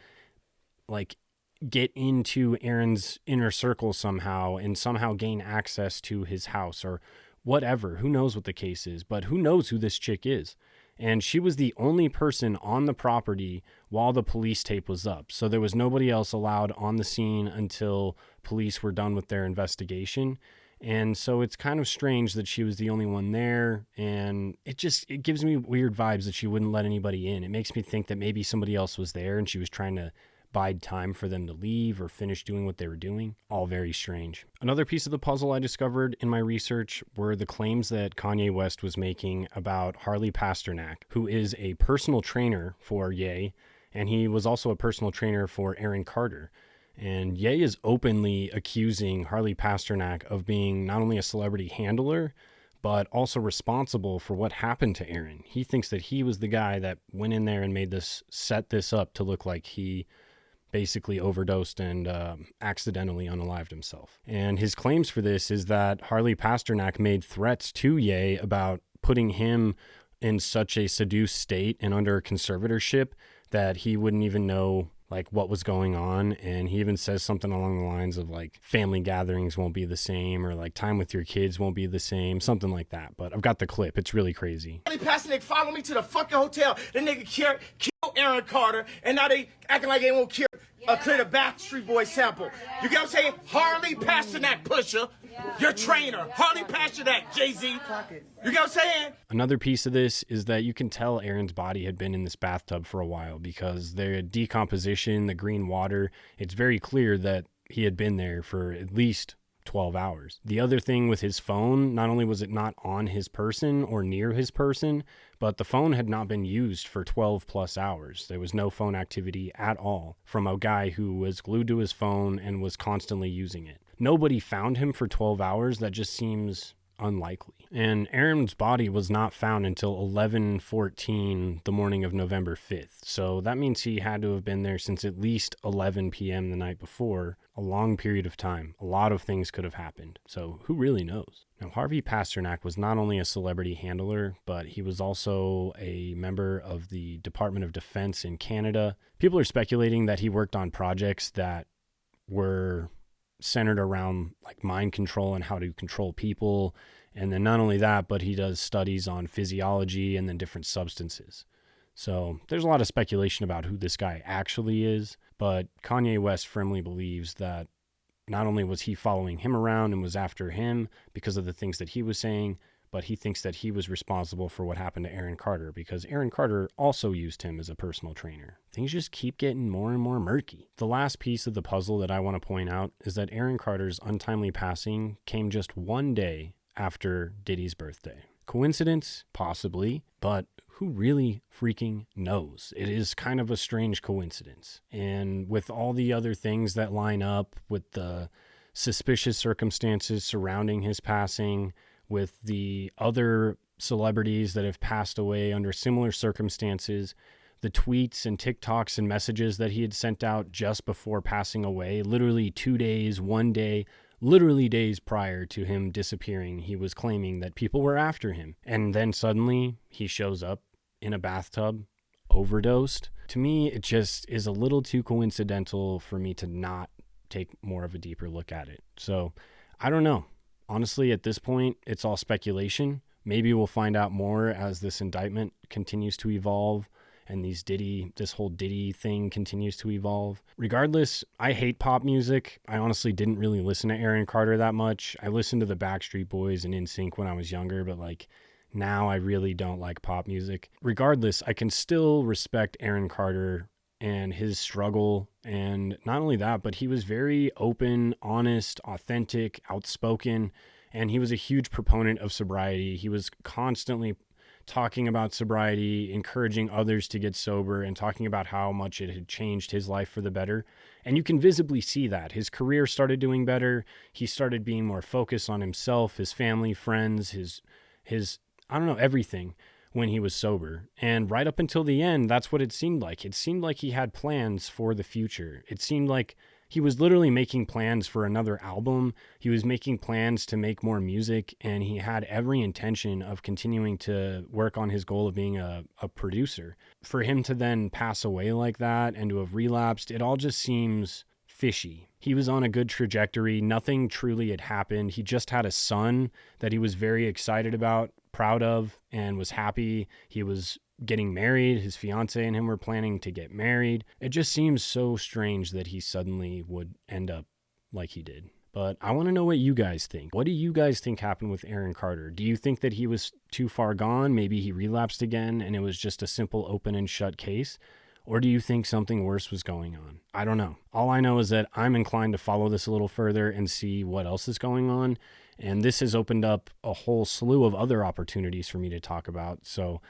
like, get into Aaron's inner circle somehow and somehow gain access to his house or whatever? Who knows what the case is, but who knows who this chick is? And she was the only person on the property while the police tape was up. So there was nobody else allowed on the scene until police were done with their investigation. And so it's kind of strange that she was the only one there. And it gives me weird vibes that she wouldn't let anybody in. It makes me think that maybe somebody else was there and she was trying to bide time for them to leave or finish doing what they were doing. All very strange. Another piece of the puzzle I discovered in my research were the claims that Kanye West was making about Harvey Pasternak, who is a personal trainer for Ye, and he was also a personal trainer for Aaron Carter. And Ye is openly accusing Harvey Pasternak of being not only a celebrity handler, but also responsible for what happened to Aaron. He thinks that he was the guy that went in there and set this up to look like he basically overdosed and accidentally unalived himself. And his claims for this is that Harvey Pasternak made threats to Ye about putting him in such a seduced state and under conservatorship that he wouldn't even know like what was going on. And he even says something along the lines of like family gatherings won't be the same, or like time with your kids won't be the same, something like that. But I've got the clip. It's really crazy. Harvey Pasternak followed me to the fucking hotel. The nigga killed Aaron Carter, and now they acting like they won't clear the Backstreet Boys sample. You get what I'm saying? Harvey Pasternak, pusher. Your trainer, Harvey Pasternak, Jay-Z. You get what I'm saying? Another piece of this is that you can tell Aaron's body had been in this bathtub for a while because the decomposition, the green water, it's very clear that he had been there for at least 12 hours. The other thing with his phone, not only was it not on his person or near his person, but the phone had not been used for 12 plus hours. There was no phone activity at all from a guy who was glued to his phone and was constantly using it. Nobody found him for 12 hours. That just seems unlikely. And Aaron's body was not found until 11:14 the morning of November 5th. So that means he had to have been there since at least 11 p.m. the night before, a long period of time. A lot of things could have happened. So who really knows? Now, Harvey Pasternak was not only a celebrity handler, but he was also a member of the Department of Defense in Canada. People are speculating that he worked on projects that were centered around like mind control and how to control people. And then not only that, but he does studies on physiology and then different substances. So there's a lot of speculation about who this guy actually is, but Kanye West firmly believes that not only was he following him around and was after him because of the things that he was saying, but he thinks that he was responsible for what happened to Aaron Carter because Aaron Carter also used him as a personal trainer. Things just keep getting more and more murky. The last piece of the puzzle that I want to point out is that Aaron Carter's untimely passing came just one day after Diddy's birthday. Coincidence? Possibly, but who really freaking knows? It is kind of a strange coincidence. And with all the other things that line up, with the suspicious circumstances surrounding his passing, with the other celebrities that have passed away under similar circumstances, the tweets and TikToks and messages that he had sent out just before passing away, literally 2 days, 1 day, literally days prior to him disappearing, he was claiming that people were after him. And then suddenly he shows up in a bathtub, overdosed. To me, it just is a little too coincidental for me to not take more of a deeper look at it. So I don't know. Honestly, at this point, it's all speculation. Maybe we'll find out more as this indictment continues to evolve and this whole Diddy thing continues to evolve. Regardless, I hate pop music. I honestly didn't really listen to Aaron Carter that much. I listened to the Backstreet Boys and NSYNC when I was younger, but like now I really don't like pop music. Regardless, I can still respect Aaron Carter and his struggle. And not only that, but he was very open, honest, authentic, outspoken, and he was a huge proponent of sobriety. He was constantly talking about sobriety, encouraging others to get sober, and talking about how much it had changed his life for the better. And you can visibly see that. His career started doing better. He started being more focused on himself, his family, friends, his I don't know, everything when he was sober. And right up until the end, that's what it seemed like. It seemed like he had plans for the future. It seemed like he was literally making plans for another album. He was making plans to make more music, and he had every intention of continuing to work on his goal of being a producer. For him to then pass away like that and to have relapsed, it all just seems fishy. He was on a good trajectory. Nothing truly had happened. He just had a son that he was very excited about, proud of, and was happy. He was getting married. His fiance and him were planning to get married. It just seems so strange that he suddenly would end up like he did. But I want to know what you guys think. What do you guys think happened with Aaron Carter? Do you think that he was too far gone? Maybe he relapsed again and it was just a simple open and shut case? Or do you think something worse was going on? I don't know. All I know is that I'm inclined to follow this a little further and see what else is going on. And this has opened up a whole slew of other opportunities for me to talk about. So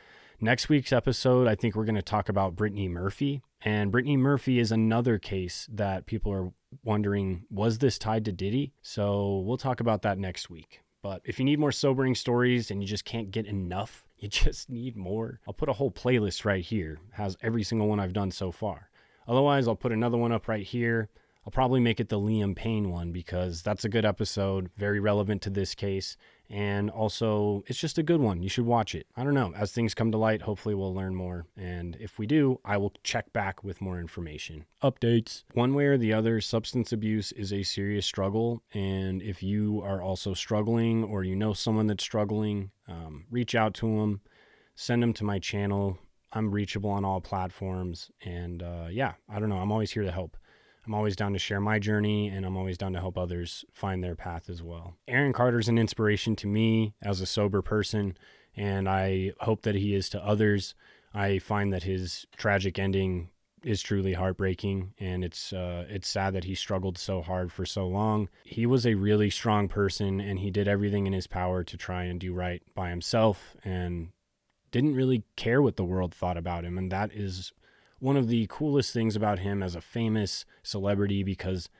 next week's episode, I think we're going to talk about Brittany Murphy. And Brittany Murphy is another case that people are wondering, was this tied to Diddy? So we'll talk about that next week. But if you need more sobering stories and you just can't get enough, you just need more, I'll put a whole playlist right here. It has every single one I've done so far. Otherwise, I'll put another one up right here. I'll probably make it the Liam Payne one because that's a good episode, very relevant to this case. And also, it's just a good one. You should watch it. I don't know. As things come to light, hopefully we'll learn more. And if we do, I will check back with more information. Updates. One way or the other, substance abuse is a serious struggle. And if you are also struggling or you know someone that's struggling, reach out to them. Send them to my channel. I'm reachable on all platforms. And yeah, I don't know. I'm always here to help. I'm always down to share my journey, and I'm always down to help others find their path as well. Aaron Carter's an inspiration to me as a sober person, and I hope that he is to others. I find that his tragic ending is truly heartbreaking, and it's sad that he struggled so hard for so long. He was a really strong person, and he did everything in his power to try and do right by himself, and didn't really care what the world thought about him, and that is one of the coolest things about him as a famous celebrity, because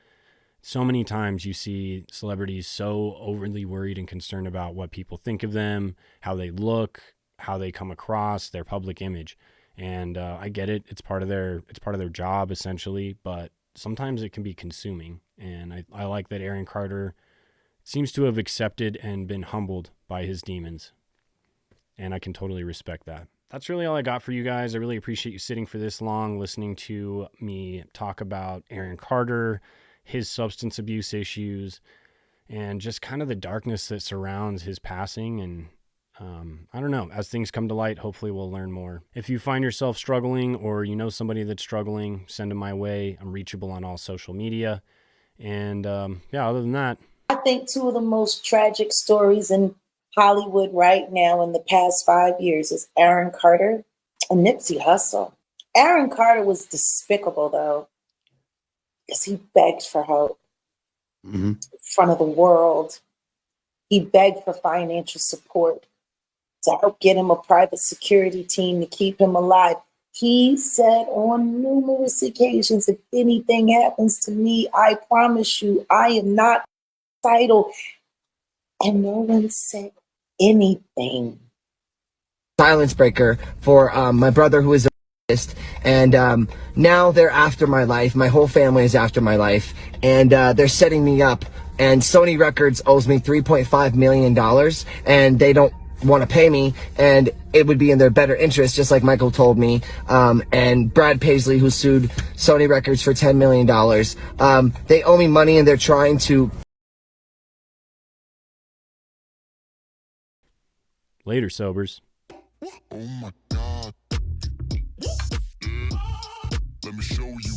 so many times you see celebrities so overly worried and concerned about what people think of them, how they look, how they come across, their public image. And I get it. It's part of their job essentially, but sometimes it can be consuming. And I like that Aaron Carter seems to have accepted and been humbled by his demons. And I can totally respect that. That's really all I got for you guys. I really appreciate you sitting for this long, listening to me talk about Aaron Carter, his substance abuse issues, and just kind of the darkness that surrounds his passing. And I don't know, as things come to light, hopefully we'll learn more. If you find yourself struggling or you know somebody that's struggling, send them my way. I'm reachable on all social media. And yeah, other than that, I think two of the most tragic stories in Hollywood right now in the past 5 years is Aaron Carter and Nipsey Hussle. Aaron Carter was despicable, though, because he begged for help in front of the world. He begged for financial support to help get him a private security team to keep him alive. He said on numerous occasions, if anything happens to me, I promise you, I am not suicidal. And no one said anything. Silence breaker for my brother who is a rapist, and now they're after my life. My whole family is after my life, and they're setting me up. And Sony Records owes me $3.5 million, and they don't want to pay me, and it would be in their better interest, just like Michael told me. And Brad Paisley, who sued Sony Records for $10 million, they owe me money, and they're trying to. Later, sobers. Oh my God. Let me show you